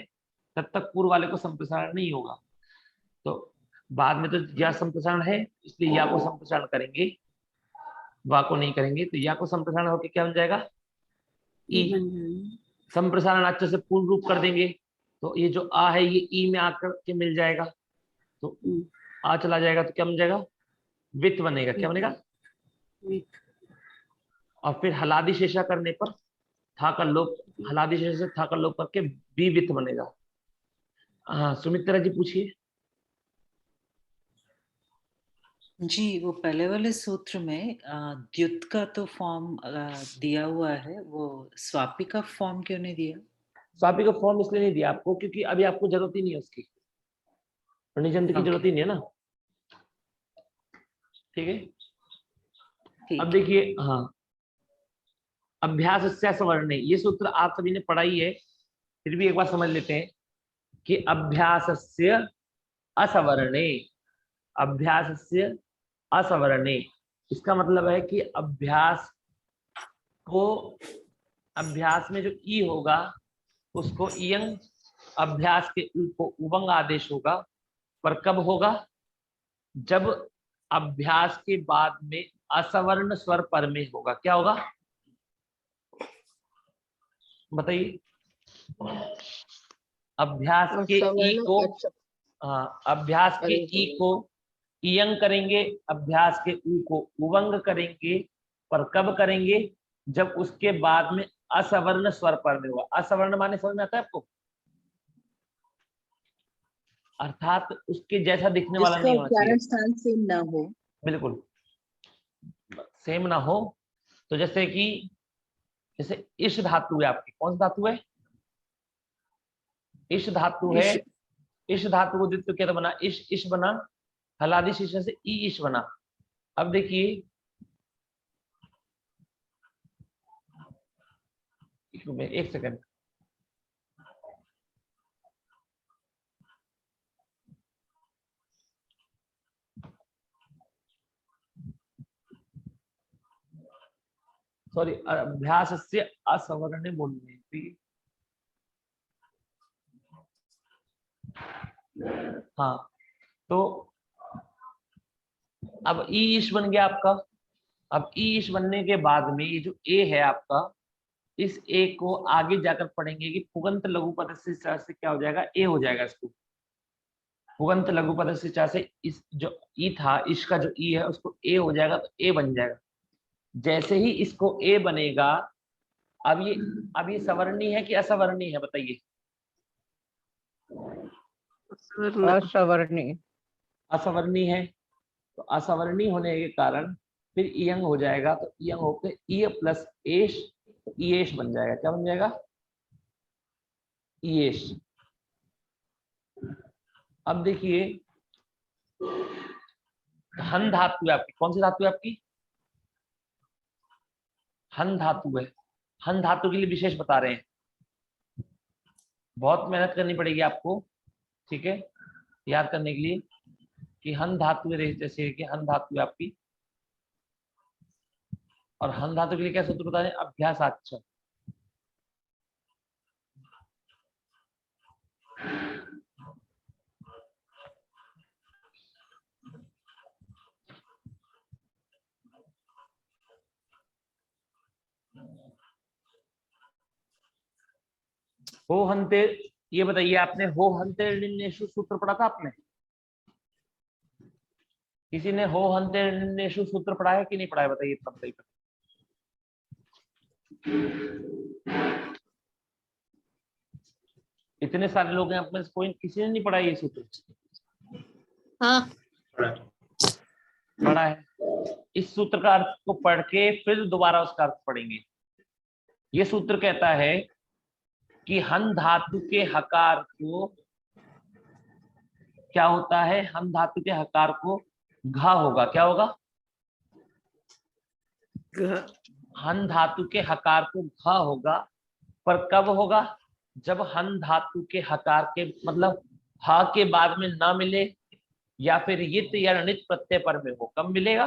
तब तक पूर्व वाले को संप्रसारण नहीं होगा। तो बाद में तो या संप्रसारण है, इसलिए या को संप्रसारण करेंगे, वा को नहीं करेंगे, तो या को संप्रसारण होकर क्या बन जाएगा? ई। संप्रसारण अच्छे से पूर्ण रूप कर देंगे तो ये जो आ है ये ई में आकर के मिल जाएगा, तो आ चला जाएगा तो क्या बन जाएगा? वित्त बनेगा। क्या बनेगा? और फिर हलादि शेषा करने पर था का लोप, हलादि शेषा से था का लोप करके बी वित्त बनेगा। हाँ, सुमित्रा जी पूछिए। जी, वो पहले वाले सूत्र में द्युत का तो फॉर्म दिया हुआ है, वो स्वापी का फॉर्म क्यों नहीं दिया? स्वापी का फॉर्म इसलिए नहीं दिया आपको क्योंकि अभी आपको जरूरत ही नहीं है उसकी, प्रणिजंत की जरूरत ही नहीं है ना। ठीक है, अब देखिए, हाँ, अभ्यास सवर्ण, ये सूत्र आप सभी ने पढ़ा ही है, फिर भी एक बार समझ लेते हैं कि अभ्यासस्य असवर्णे, अभ्यासस्य असवर्णे, इसका मतलब है कि अभ्यास को, अभ्यास में जो ई होगा उसको इयंग, अभ्यास के उ को उबंग आदेश होगा, पर कब होगा? जब अभ्यास के बाद में असवर्ण स्वर पर में होगा। क्या होगा बताइए? अभ्यास के ई को, अभ्यास के ई को इयंग करेंगे, अभ्यास के उ को उवंग करेंगे, पर कब करेंगे? जब उसके बाद में असवर्ण स्वर पर में होगा। असवर्ण माने समझ में आता है आपको? अर्थात उसके जैसा दिखने वाला नहीं होना चाहिए, स्थान से न हो। बिल्कुल सेम ना हो, तो जैसे कि जैसे इश धातु है आपकी, कौन सी धातु है? इश धातु है। इश धातु को द्वित्व क्या बना? इश इश बना, हलादी शीशा से ई इश बना। अब देखिए एक सेकंड, सॉरी, अभ्यास से असवर्ण बोलने थी। हाँ, तो अब ई ईश बन गया आपका। अब ई ईश बनने के बाद में ये जो ए है आपका, इस ए को आगे जाकर पढ़ेंगे कि पुगंत लघु पदस्य से क्या हो जाएगा? ए हो जाएगा। इसको पुगंत लघु पदस्य से इस जो ई था, इसका जो ई है उसको ए हो जाएगा, तो ए बन जाएगा। जैसे ही इसको ए बनेगा, अब ये सवर्णी है कि असवर्णी है बताइए? असवर्णी। असवर्णी है, तो असवर्णी होने के कारण फिर इयंग हो जाएगा, तो इयंग होकर ई प्लस एश, ईएश बन जाएगा। क्या बन जाएगा? ईएश। अब देखिए हन धातु है आपकी, कौन सी धातु है आपकी? हन धातु है। हन धातु के लिए विशेष बता रहे हैं, बहुत मेहनत करनी पड़ेगी आपको, ठीक है, याद करने के लिए कि हन धातु है। जैसे कि हन धातु है आपकी, और हन धातु के लिए क्या सूत्र बता रहे हैं? अभ्यासाच्च। हो हंते, ये बताइए आपने हो हंते ऋण्येषु सूत्र पढ़ा था आपने? किसी ने हो हंते ऋण्येषु सूत्र पढ़ा है कि नहीं पढ़ा है? बताइए इतना बताइए। इतने सारे लोग हैं अपने, कोई किसी ने नहीं पढ़ा ये सूत्र? हाँ पढ़ा है। इस सूत्र का अर्थ को पढ़ के फिर दोबारा उसका अर्थ पढ़ेंगे। ये सूत्र कहता है कि हन धातु के हकार को क्या होता है? हन धातु के हकार को घा होगा। क्या होगा? हन धातु के हकार को घा होगा, पर कब होगा? जब हन धातु के हकार के मतलब हा के बाद में ना मिले, या फिर यित या णित प्रत्यय पर में हो। कब मिलेगा?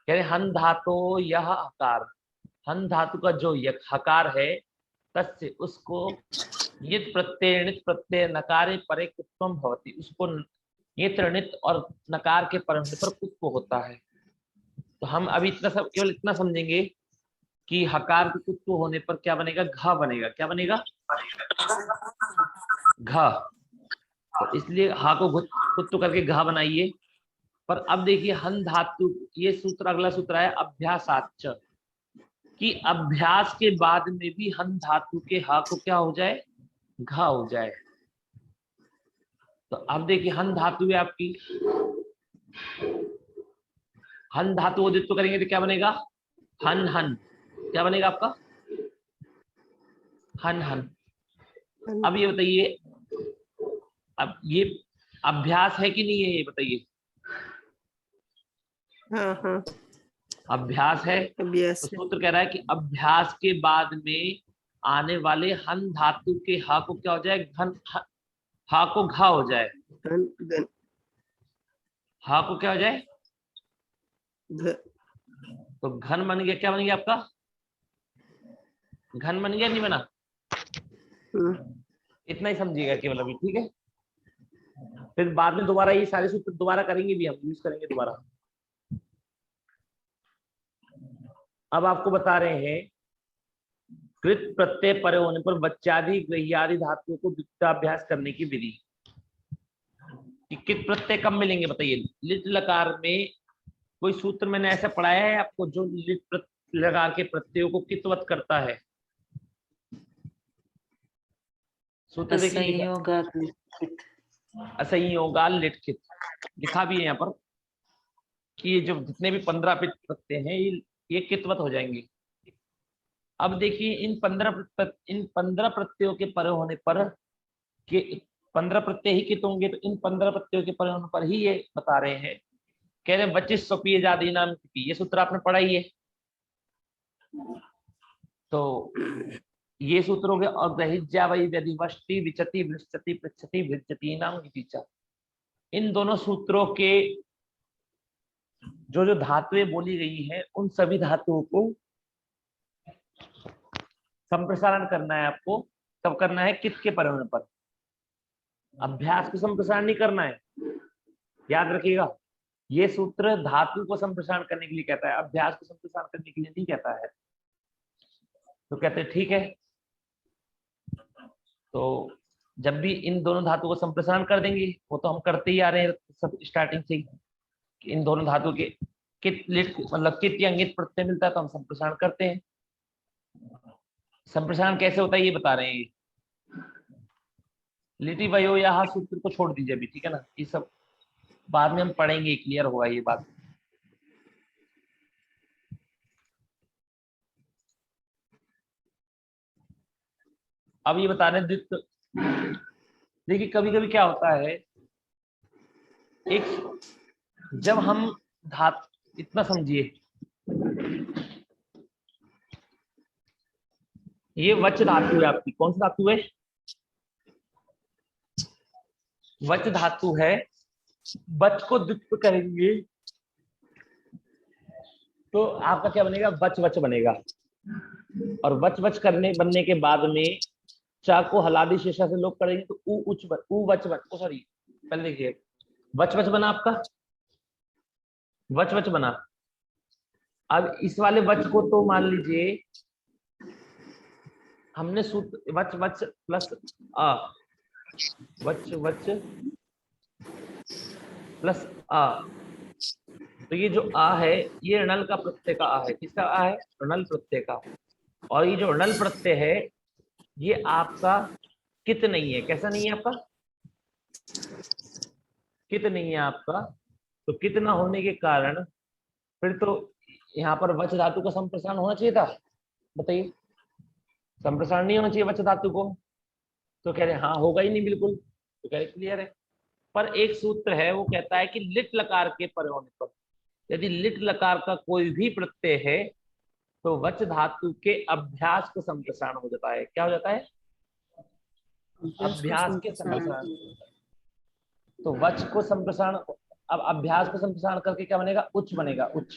कह रहे हन धातु यह हकार, हन धातु का जो हकार है, तस्य उसको यित प्रत्यय णित प्रत्यय नकारे परे कुत्वम भवति, उसको यित णित और नकार के पर कुत्व होता है। तो हम अभी इतना सब केवल इतना समझेंगे कि हकार के कुत्व होने पर क्या बनेगा? घ बनेगा। क्या बनेगा? घ। तो इसलिए हा को कुत्व करके घ बनाइए। पर अब देखिए हन धातु, ये सूत्र अगला सूत्र है अभ्यासाच्च, कि अभ्यास के बाद में भी हन धातु के हा को क्या हो जाए? घा हो जाए। तो अब देखिए हन धातु है आपकी, हन धातु उदित्व करेंगे तो क्या बनेगा? हन हन। क्या बनेगा आपका? हन हन। अब ये बताइए, अब ये अभ्यास है कि नहीं है? ये बताइए। हाँ हाँ अभ्यास है। अभ्यास तो है। सूत्र कह रहा है कि अभ्यास के बाद में आने वाले हन धातु के हा को क्या हो जाए? घन। हा को घा हो जाए। घन हा को क्या हो जाए? घ तो घन बन गया। क्या बन गया आपका? घन बन गया, नहीं बना? इतना ही समझिएगा केवल अभी, ठीक है। फिर बाद में दोबारा ये सारे सूत्र दोबारा करेंगे भी, हम यूज करेंगे दोबारा। अब आपको बता रहे हैं कृत प्रत्यय परे होने पर बच्चादि ग्रह्यादि धातुओं को द्वितीयाभ्यास करने की विधि। कृत प्रत्यय कब मिलेंगे बताइए? लिट लकार में कोई सूत्र मैंने ऐसा पढ़ाया है आपको जो लिट लकार के प्रत्ययों को कितवत करता है? सूत्र देखिए, असंयोगा लिट कित लिखा भी है यहाँ पर। कि ये जो जितने भी 15 प्रत्यय हैं ये कितवत हो जाएंगे। अब देखिए इन 15 प्रत्ययों के परे होने पर कि 15 प्रत्यय ही कित होंगे, तो इन 15 प्रत्ययों के परे होने पर ही ये बता रहे हैं। कह रहे वचिस स्वपीय जाति नाम की, ये सूत्र आपने पढ़ा ही है। तो ये सूत्र हो गया। और ग्रहिज्या वही व्यधिवष्टि विचति वृश्चति पृच्छति भृच्छति नाम विचा, इन दोनों सूत्रों के जो धातुएं बोली गई है उन सभी धातुओं को संप्रसारण करना है आपको। कब करना है? कित के परे होने पर। अभ्यास को संप्रसारण नहीं करना है, याद रखिएगा। ये सूत्र धातु को संप्रसारण करने के लिए कहता है, अभ्यास को संप्रसारण करने के लिए नहीं कहता है। तो कहते हैं ठीक है, तो जब भी इन दोनों धातु को संप्रसारण कर देंगे, वो तो हम करते ही आ रहे हैं सब स्टार्टिंग से ही, इन दोनों धातु के कित लिट मतलब कित या अंगित प्रत्यय मिलता है तो हम संप्रसारण करते हैं। संप्रसारण कैसे होता है ये बता रहे हैं। लिटि वयो यहाँ सूत्र को छोड़ दीजिए अभी, ठीक है ना, ये सब बाद में हम पढ़ेंगे, क्लियर होगा ये बात। अब ये बता रहे हैं देखिए कभी कभी क्या होता है, एक जब हम इतना समझिए, ये वच धातु है आपकी। कौन सी धातु है? वच धातु है। वच को द्वित्व करेंगे तो आपका क्या बनेगा? वच वच बनेगा। और वच वच बनने के बाद में चा को हलादी शेषा से लोप करेंगे तो उ उच उ वच वच, सॉरी पहले देखिए, वच वच बना आपका, वच वच बना। अब इस वाले वच को तो मान लीजिए हमने सूत्र वच वच प्लस आ, वच वच प्लस आ, तो ये जो आ है ये ऋणल का प्रत्यय का आ है। किसका आ है? ऋणल प्रत्यय का। और ये जो ऋणल प्रत्यय है ये आपका कित नहीं है। कैसा नहीं है आपका? कित नहीं है आपका। तो कित ना होने के कारण फिर तो यहाँ पर वच धातु का संप्रसारण होना चाहिए था। बताइए, संप्रसारण नहीं होना चाहिए वच धातु को। तो कह रहे हाँ होगा ही नहीं बिल्कुल। तो कह रहे क्लियर है। पर एक सूत्र है वो कहता है कि लिट लकार के परे होने पर, यदि लिट लकार का कोई भी प्रत्यय है तो वच धातु के अभ्यास को संप्रसारण हो जाता है। क्या हो जाता है? अभ्यास के संप्रसारण। तो वच को संप्रसारण, अब अभ्यास को संप्रसारण करके क्या बनेगा? उच्च बनेगा, उच्च।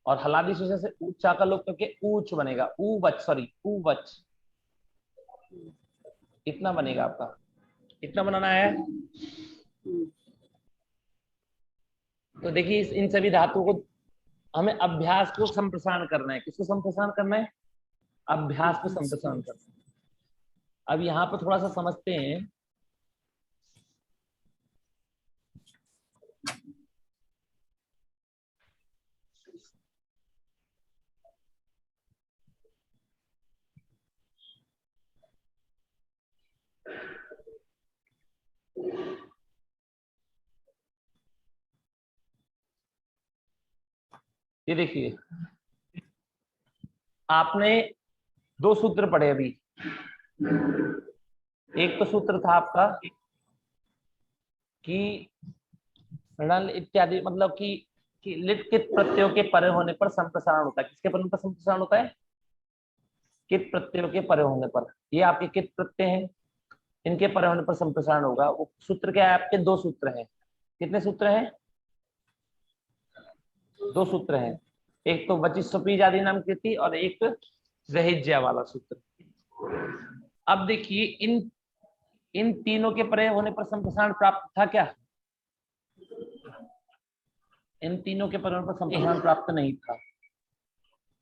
और हलादी शेषा से उच्चा का लोप करके ऊच बनेगा, ऊ वच, सॉरी ऊ वच। इतना बनेगा आपका, इतना बनाना है। तो देखिए इन सभी धातुओं को हमें अभ्यास को संप्रसारण करना है। किसको संप्रसारण करना है? अभ्यास को संप्रसारण करना है। अब यहाँ पर थोड़ा सा समझते हैं। ये देखिए आपने दो सूत्र पढ़े अभी। एक तो सूत्र था आपका कि ऋण इत्यादि, मतलब कि लिट कित प्रत्ययों के परे होने पर संप्रसारण होता है। किसके परे पर संप्रसारण होता है? कित प्रत्ययों के परे होने पर। ये आपके कित प्रत्यय हैं, इनके परे होने पर संप्रसारण होगा। वो सूत्र क्या है? आपके दो सूत्र हैं। कितने सूत्र हैं? दो सूत्र हैं। एक तो वचिस्वपी जाति नाम कृति और एक रहिज्या वाला सूत्र। अब देखिए इन तीनों के परे होने पर संप्रसारण प्राप्त था क्या? इन तीनों के परे होने पर संप्रसारण प्राप्त नहीं था।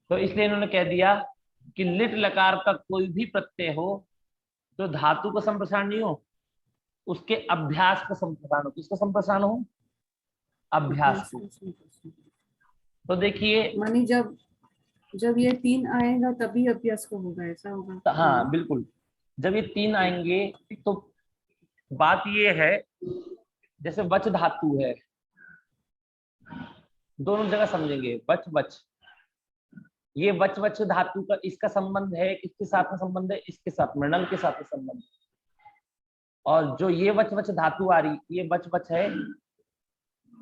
तो इसलिए इन्होंने कह दिया कि लिट लकार का कोई भी प्रत्यय हो तो धातु को संप्रसारण नहीं हो, उसके अभ्यास को संप्रसारण हो। किसको संप्रसारण हो? अभ्यास को। तो देखिए मानी जब ये तीन आएगा तभी अभ्यास को होगा, ऐसा होगा? हाँ बिल्कुल, जब ये तीन आएंगे तो बात ये है, जैसे वच धातु है, दोनों जगह समझेंगे। वच वच, ये वच वच धातु का इसका संबंध है, किसके साथ में संबंध है, इसके साथ, मृणल के साथ में संबंध है। और जो ये वच वच धातु आ रही, ये वच वच है,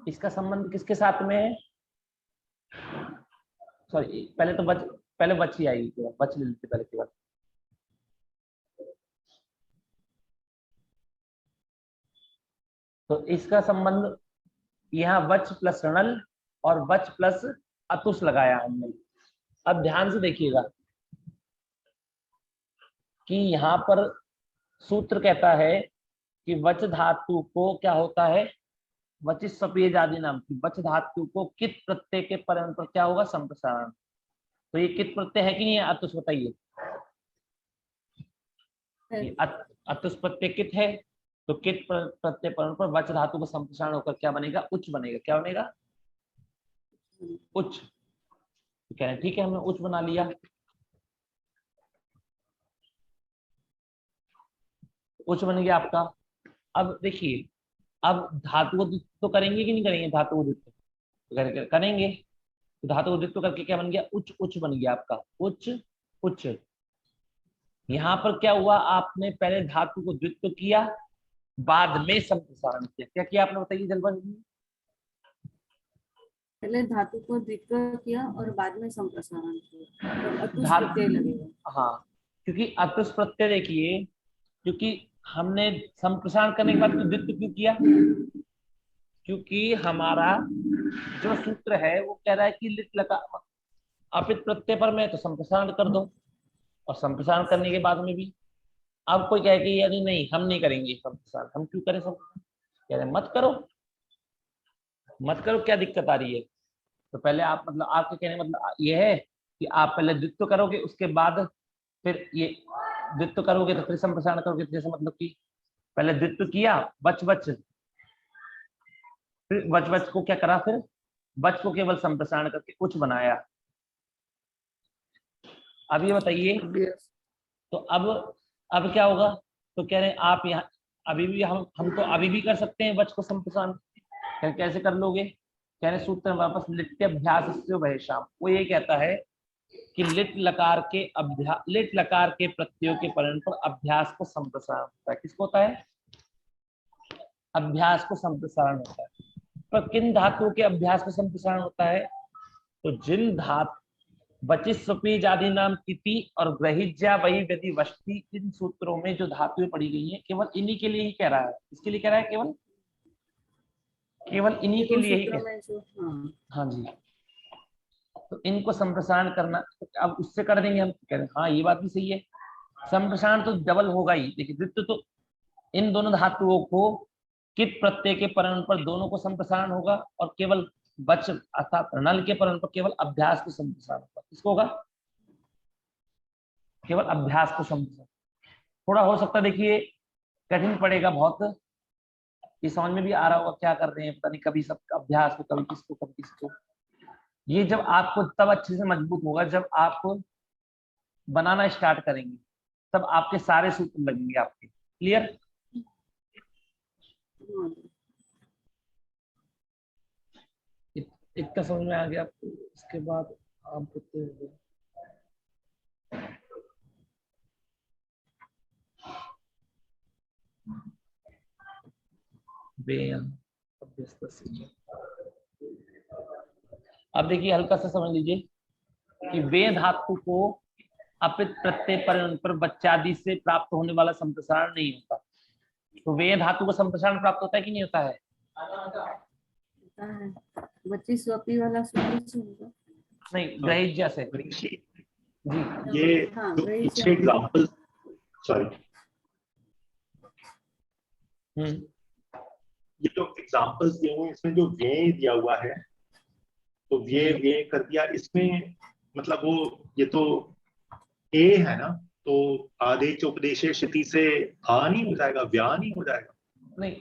इसका संबंध किसके साथ में है, सॉरी पहले तो वच, पहले वच ही आएगी, केवल वच ले लेते पहले केवल। तो इसका संबंध यहाँ वच प्लस ऋणल और वच प्लस अतुष लगाया हमने। अब ध्यान से देखिएगा कि यहाँ पर सूत्र कहता है कि वच धातु को क्या होता है, वचिस स्वपीय आदि नाम की वच धातु को कित प्रत्यय के पर क्या होगा, संप्रसारण। तो ये कित प्रत्यय है कि नहीं है, अतुष बताइए। अतुष प्रत्यय कित है, तो कित प्रत्यय पर वच धातु का संप्रसारण होकर क्या बनेगा, उच्च बनेगा। क्या बनेगा, उच्च। तो कह रहे हैं ठीक है, हमने उच्च बना लिया। उच्च बन गया आपका। अब देखिए, अब धातु को द्वित्व तो करेंगे कि नहीं करेंगे, धातु को द्वित्व करेंगे। तो धातु को द्वित्व करके क्या बन गया, उच्च। उच्च बन गया आपका, उच्च उच्च। यहाँ पर क्या हुआ, आपने पहले धातु को द्वित्व किया, बाद में संप्रसारण किया। क्या किया आपने, बताइए जल्दी। पहले धातु को द्वित्व किया और बाद में संप्रसारण किया, तो अतुष प्रत्यय लगेगा। हाँ, क्योंकि अतुष प्रत्यय देखिए, क्योंकि हमने संप्रसारण करने के बाद तो द्वित्व क्यों किया, क्योंकि हमारा जो सूत्र है वो कह रहा है कि लिट लकार अपित प्रत्यय पर में तो संप्रसारण कर दो, और संप्रसारण करने के बाद में भी। अब कोई कहे कि यानी नहीं हम नहीं करेंगे संप्रसारण, हम क्यों करें संप्रसारण, कह रहे मत करो मत करो, क्या दिक्कत आ रही है। तो पहले आप मतलब आपके कहने मतलब ये है कि आप पहले द्वित्व करोगे, उसके बाद फिर ये द्वित्व करोगे तो फिर संप्रसारण करोगे। जैसे मतलब कि पहले द्वित्व किया वच वच, फिर वच वच को क्या करा, फिर वच को केवल संप्रसारण करके उच्च बनाया। अब ये बताइए, तो अब क्या होगा, तो कह रहे हैं आप यहाँ अभी भी हम तो अभी भी कर सकते हैं वच को संप्रसारण। कैसे कर लोगे, कह रहे सूत्र में वापस लिट्यभ्यास वैशाम, वो ये कहता है कि लिट लकार के प्रत्ययों के परिणाम पर अभ्यास को संप्रसारण होता है। किसको होता है, अभ्यास को संप्रसारण होता है। पर किन धातुओं के अभ्यास को संप्रसारण होता है, तो जिन धातु वचिस स्वपीज आदि नाम तिथि और ग्रहिज्या वही व्यति वष्टि, इन सूत्रों में जो धातुएं पड़ी गई हैं केवल इन्हीं के लिए ही कह रहा है। इसके लिए कह रहा है, केवल इन्हीं के लिए ही हाँ जी। तो इनको संप्रसारण करना, अब उससे कर देंगे हम, कह रहे हैं हाँ ये बात भी सही है। संप्रसारण तो डबल होगा ही, देखिए द्वित्व तो इन दोनों धातुओं को कित प्रत्यय के परिणाम पर दोनों को संप्रसारण होगा, और केवल वच अर्थात नल के परिणाम पर केवल अभ्यास को संप्रसारण होगा। किसको होगा, केवल अभ्यास को संप्रसारण। थोड़ा हो सकता देखिए कठिन पड़ेगा बहुत, ये समझ में भी आ रहा होगा क्या कर रहे हैं, पता नहीं कभी सब अभ्यास को, कभी किसको कभी किसको। ये जब आपको तब अच्छे से मजबूत होगा जब आप बनाना स्टार्ट करेंगे, तब आपके सारे सूत्र लगेंगे आपके। क्लियर, इतना समझ में आ गया आपको। इसके बाद आप बताते हैं अब देखिए हल्का सा समझ लीजिए कि वे धातु को अपित प्रत्यय पर बच्चादि से प्राप्त होने वाला संप्रसारण नहीं होता। तो वे धातु को संप्रसारण प्राप्त होता है कि नहीं होता है, वचिस स्वपी वाला सूत्र होगा, नहीं ग्रहिज्या से जी, जी। ये हाँ, जो पीछे एग्जाम्पल, सॉरी, ये जो एग्जाम्पल्स दिए हुए हैं इसमें जो व्यय दिया हुआ है, तो व्यय कर दिया इसमें, मतलब वो ये तो ए है ना, तो आदेश उपदेश क्षिति से आ नहीं हो जाएगा, व्या नहीं हो जाएगा। नहीं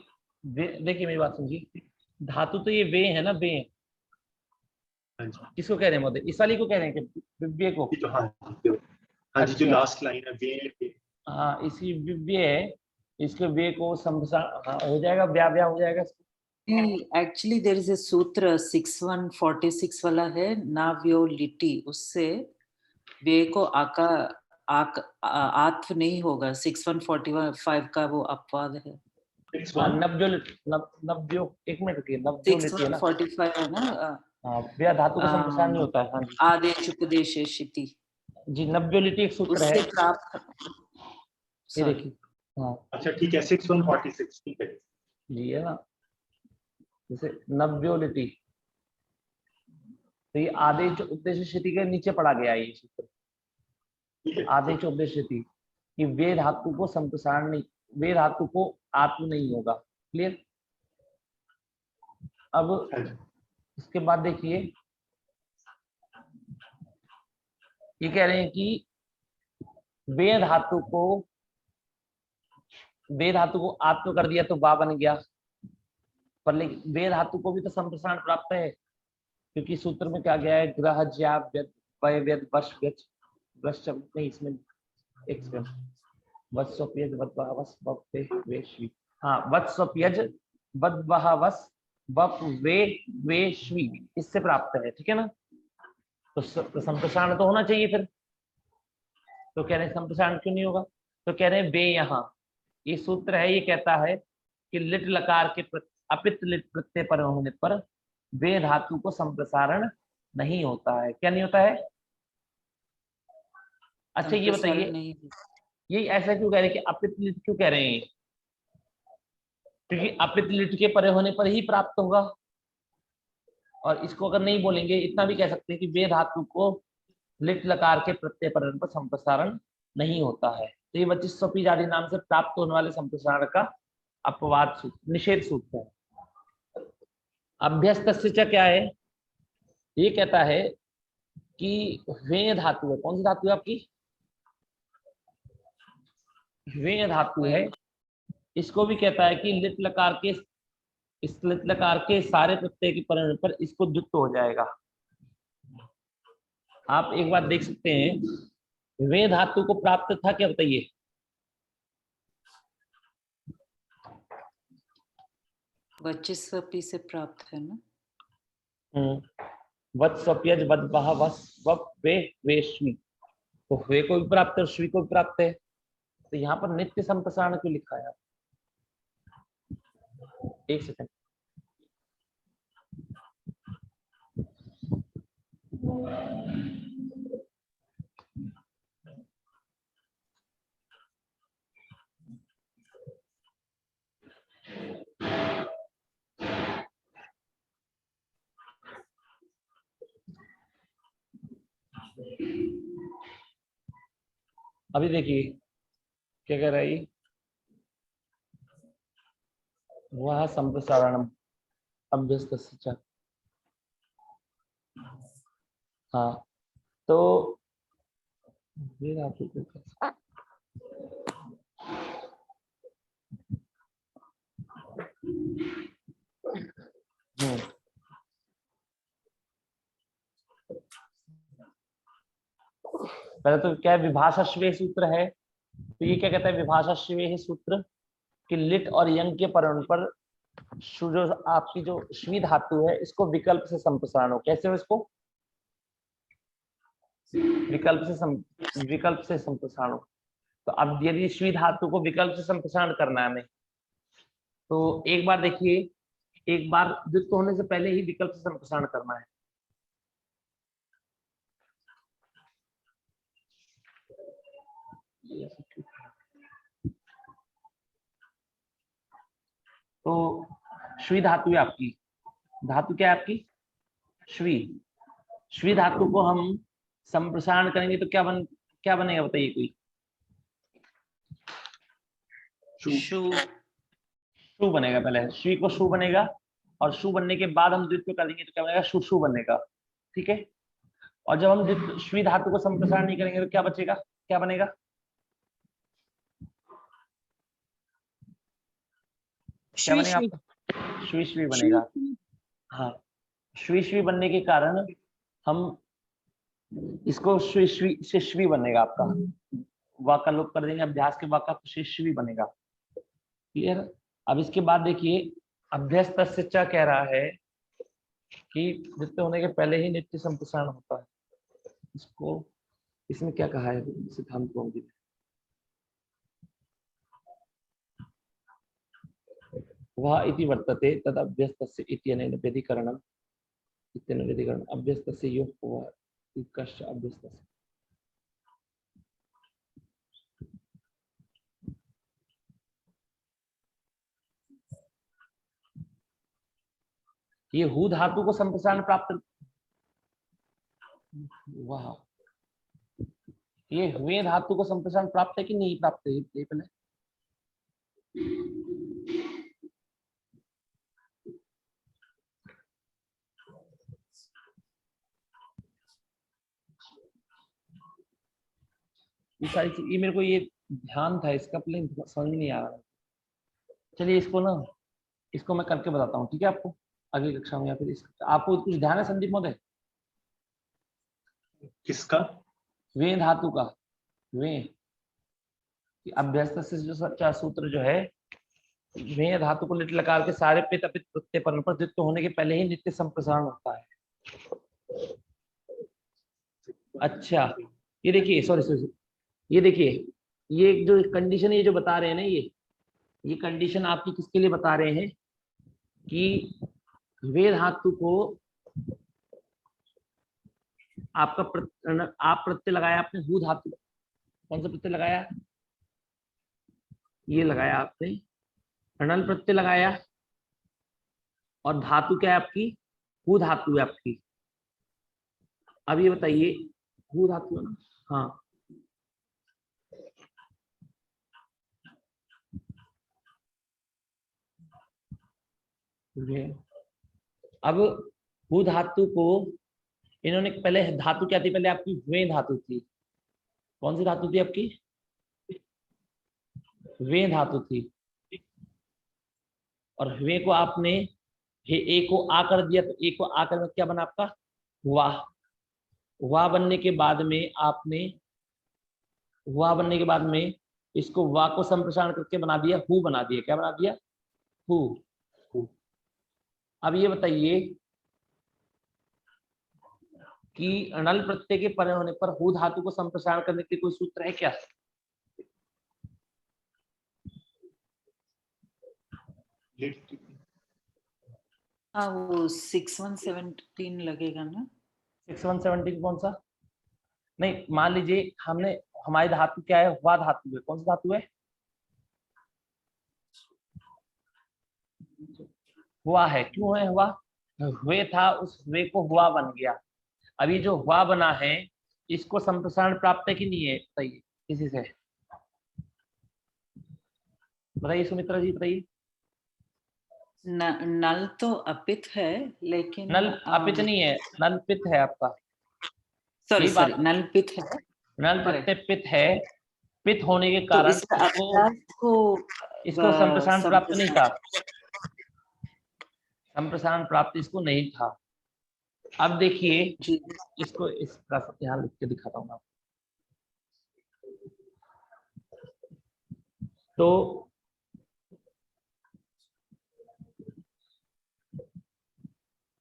देखिए मेरी बात समझिए, धातु तो ये वे है ना, वे किसको कह रहे हैं महोदय, इस वाली को कह रहे हैं कि विव्य को, जो हाँ जी जो लास्ट लाइन है वे, हाँ इसी विव्य है, इसके वे को संप्रसारण हाँ हो जाएगा, व्या व्या हो जाएगा। एक्चुअली देयर इज अ सूत्र 6146 वाला है, नाव्यो लिटी, उससे वे को आत्व नहीं होगा। 6145 का वो अपवाद है। नब्जो एक मिनट रुकिए, नब्जो लिटी है ना, 6145 है ना। हाँ, व्या धातु का संप्रसारण नहीं होता है। हाँ जी, आदेश उपदेश शिति जी, नब्जो लिटी एक सूत्र उससे है, प्राप्त। ये देखिए। हाँ अच्छा ठीक है, 6146 ठीक है। जी, है ना, जैसे नब्योलिटी, तो ये आदेश उपदेश स्थिति के नीचे पढ़ा गया है ये सूत्र, ठीक है, आदेश उपदेश स्थिति, कि वे धातु को संप्रसारण नहीं, वे धातु को आत्म नहीं होगा। क्लियर? अब हाँ जी। इसके बाद देखिए, ये कह रहे हैं कि वे धातु को आत्म कर दिया तो बा बन गया, पर लेकिन वे धातु को भी तो संप्रसारण प्राप्त है, क्योंकि सूत्र में क्या गया है, ग्रह ज्या व्यद वय व्यद वश व्यच वश शब्द नहीं, इसमें एक सेकंड, वत्सोप्यज वद्वहवस वप वे वेश्वी, हाँ, वत्सोप्यज वद्वहवस वप वे वेश्वी, इससे प्राप्त है। ठीक है ना, तो संप्रसारण तो होना चाहिए फिर, तो कह रहे हैं संप्रसारण क्यों नहीं होगा, तो कह रहे हैं वे, यहाँ ये सूत्र है, ये कहता है कि लिट लकार के अपित लिट प्रत्यय पर होने पर वे धातु को संप्रसारण नहीं होता है। क्या नहीं होता है? अच्छा ये बताइए, ये ऐसा क्यों कह रहे हैं कि अपित लिट क्यों कह रहे हैं? क्योंकि अपित लिट के परे होने पर ही प्राप्त होगा, और इसको अगर नहीं बोलेंगे, इतना भी कह सकते हैं कि वे धातु को लिट लकार के प्रत्यय पर होने पर संप्रसारण नहीं होता है। तो ये 25 आदि नाम से प्राप्त होने वाले संप्रसारण का अपवाद सूत्र, निषेध सूत्र है। अभ्यस्त क्या है? ये कहता है कि वे धातु है, कौन सी धातु है आपकी? वे धातु है, इसको भी कहता है कि लिट लकार के, इस लिट लकार के सारे प्रत्यय के पर होने पर इसको द्युक्त हो जाएगा। आप एक बात देख सकते हैं, वे धातु को प्राप्त था क्या, बताइए? वचिस्वपी से प्राप्त है ना। वत्सप्यज वद्वह वस वप वे वेश्वी, तो वे को भी प्राप्त है, श्वी को भी प्राप्त है, तो यहाँ पर नित्य संप्रसारण क्यों लिखा है? एक सेकंड, अभी देखिए क्या कह रहा है ये, वह संप्रसारणम अभ्यस्त। हाँ, तो पहले तो क्या विभाषाश्वेय सूत्र है, तो ये क्या कहता है विभाषाश्वेय सूत्र, कि लिट और यंग के परण पर जो आपकी जो श्वी धातु है, इसको विकल्प से संप्रसारण हो। कैसे हो इसको? विकल्प से संप्रसारण हो। तो अब यदि श्वी धातु को विकल्प से संप्रसारण करना है हमें, तो एक बार देखिए, एक बार द्वित्व होने से पहले ही विकल्प से संप्रसारण करना है। तो श्वी धातु है आपकी, धातु क्या है आपकी? श्वी। श्वी धातु को हम संप्रसारण करेंगे तो क्या बनेगा बताइए कोई? शु बनेगा। पहले श्वी को शु बनेगा, और शु बनने के बाद हम द्वित्व करेंगे तो क्या बनेगा? शु बनेगा। ठीक है, और जब हम श्वी धातु को संप्रसारण नहीं करेंगे तो क्या बचेगा, क्या बनेगा? क्या बनेगा? श्वी बनेगा। हाँ, श्वी बनने के कारण हम इसको श्वी बनेगा आपका, वा का लोप कर देंगे, अभ्यास के वाक का श्वी बनेगा। क्लियर? अब इसके बाद देखिए, अभ्यस्तस्य च कह रहा है कि नित्य होने के पहले ही नित्य संप्रसारण होता है। इसको इसमें क्या कहा है सिद्धांत कौमुदी में? वह इति वर्तते तद अभ्यस्तस्य इत्यनेन व्यधिकरणम् इत्यनेन व्यधिकरणम् अभ्यस्तस्य यो वह कश्च अभ्यस्तस्य। ये हु धातु को संप्रसारण प्राप्त, वाह, ये हुए धातु को संप्रसारण प्राप्त है कि नहीं प्राप्त है? ये पहले ये सारी चीज, ये मेरे को ये ध्यान था इसका, प्लेन समझ में नहीं आ रहा। चलिए इसको ना, इसको मैं करके बताता हूँ, ठीक है आपको अगली कक्षा में, या फिर आपको कुछ ध्यान है संदीप महोदय? किसका? वे धातु का, वे अभ्यस्त से जो सच्चा सूत्र जो है, वे धातु को लिट लकार के सारे पित अपित प्रत्यय पर द्वित्व होने के पहले ही नित्य संप्रसारण होता है। अच्छा ये देखिए, सॉरी ये देखिए, ये जो कंडीशन ये जो बता रहे हैं ना, ये कंडीशन आपकी किसके लिए बता रहे हैं कि वे धातु को आपका आप प्रत्यय लगाया आपने हु धातु, कौन सा प्रत्यय लगाया? ये लगाया आपने, अनल प्रत्यय लगाया, और धातु क्या है आपकी? हु धातु है आपकी। अब ये बताइए, हु धातु है ना? हाँ, अब हु धातु को इन्होंने पहले, धातु क्या थी पहले आपकी? वे धातु थी। कौन सी धातु थी आपकी? वे धातु थी। और वे को आपने ए को आ कर दिया, तो ए को आकर में क्या बना आपका? वाह। वाह बनने के बाद में आपने, वाह बनने के बाद में इसको वाह को संप्रसारण करके बना दिया हु, बना दिया। क्या बना दिया? हु। अब ये बताइए कि नल प्रत्यय के परे होने पर हु धातु को संप्रसारण करने के कोई सूत्र है क्या? हाँ, वो 6117 लगेगा ना? 6117 कौन सा? नहीं, मान लीजिए हमने, हमारी धातु क्या है? हुआ धातु है। कौन सी धातु है? हुआ है। क्यों है हुआ? हुए था, उस हुए को हुआ बन गया। अभी जो हुआ बना है, इसको संप्रसारण प्राप्त है कि नहीं है? बताइए किसी से, बताइए सुमित्रा जी बताइए। नल तो अपित है, लेकिन नल अपित नहीं है, नल पित है आपका। सॉरी, नल पित है, नल प्रत्यय पित है। पित होने के तो कारण इसका इसको संप्रसारण प्राप्त नहीं था, संप्रसारण प्राप्त इसको नहीं था। अब देखिए इसको, इसका यहाँ लिख के दिखाता हूँ आपको। तो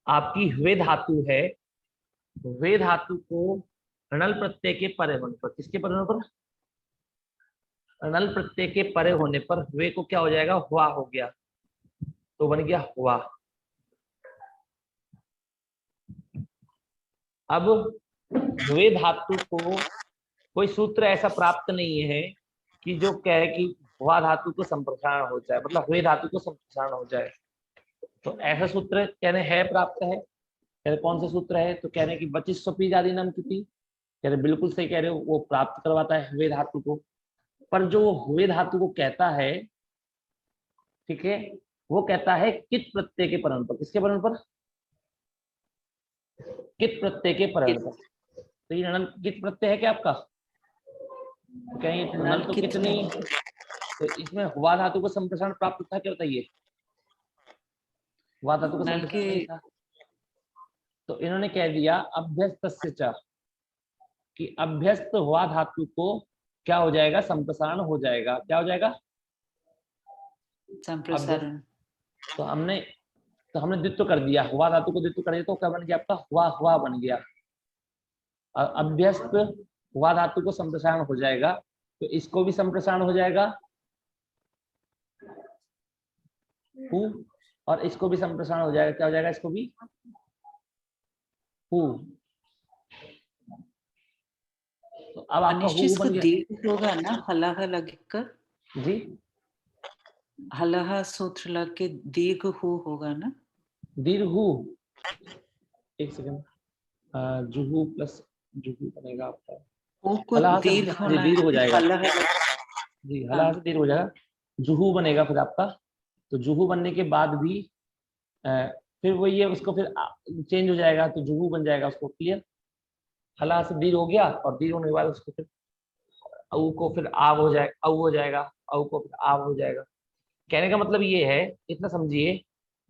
आपकी वे धातु है, वे धातु को णल प्रत्यय के परे होने पर, किसके परे होने पर? णल प्रत्यय के परे होने पर वे को क्या हो जाएगा? हुआ हो गया, तो बन गया हुआ। अब वे धातु को कोई सूत्र ऐसा प्राप्त नहीं है कि जो कहे कि हुआ धातु को संप्रसारण हो जाए, मतलब हुए धातु को संप्रसारण हो जाए। तो ऐसा सूत्र कहने है प्राप्त है। कहने कौन सा सूत्र है? तो कहने की बचिस स्वपी आदि नाम की, कह रहे बिल्कुल सही कह रहे हो, वो प्राप्त करवाता है हुए धातु को। पर जो हुए धातु को कहता है, ठीक है, वो कहता है कित प्रत्यय के परण पर। किसके परण पर? कित प्रत्यय के परण पर। तो ये नल कित प्रत्यय है क्या आपका? कहीं नल तो कितनी, तो इसमें हुआ धातु को संप्रसारण प्राप्त था क्या? बताइए, हुआ धातु को संप्रसारण नहीं था। तो इन्होंने कह दिया अभ्यस्तस्य च, कि अभ्यस्त हुआ धातु को क्या हो जाएगा? संप्रसारण हो जाएगा। क्या हो जाएगा? संप्रसारण। तो हमने द्वित्व कर दिया, हुआ धातु को द्वित्व कर दिया तो क्या बन गया आपका, हुआ हुआ बन गया। अभ्यस्त हुआ धातु को संप्रसारण हो जाएगा, तो इसको भी संप्रसारण हो जाएगा हु, और इसको भी संप्रसारण हो जाएगा, क्या हो जाएगा, इसको भी हु। तो अब आपका मनीष जी, हु इसको बन गया दीर्घ होगा ना, हलाह लगकर, जी, हलाह सूत्र लग के दीर्घ हु होगा ना। दीर्घ हु, एक सेकंड, जुहू प्लस जुहू बनेगा आपका, हु को हलाह से दीर्घ होना दीर्घ हो है, जाएगा हलाह जी, हलाह से दीर्घ हो जाएगा, जुहू बनेगा फिर आपका। तो जुहू बनने के बाद भी फिर वो ये उसको फिर चेंज हो जाएगा, तो जुहू बन जाएगा उसको, क्लियर। हलाह से दीर्घ हो गया, और दीर्घ होने के बाद उसको फिर औ को फिर आव हो जाएगा, औ हो जाएगा, औ को फिर आव हो जाएगा। कहने का मतलब ये है, इतना समझिए,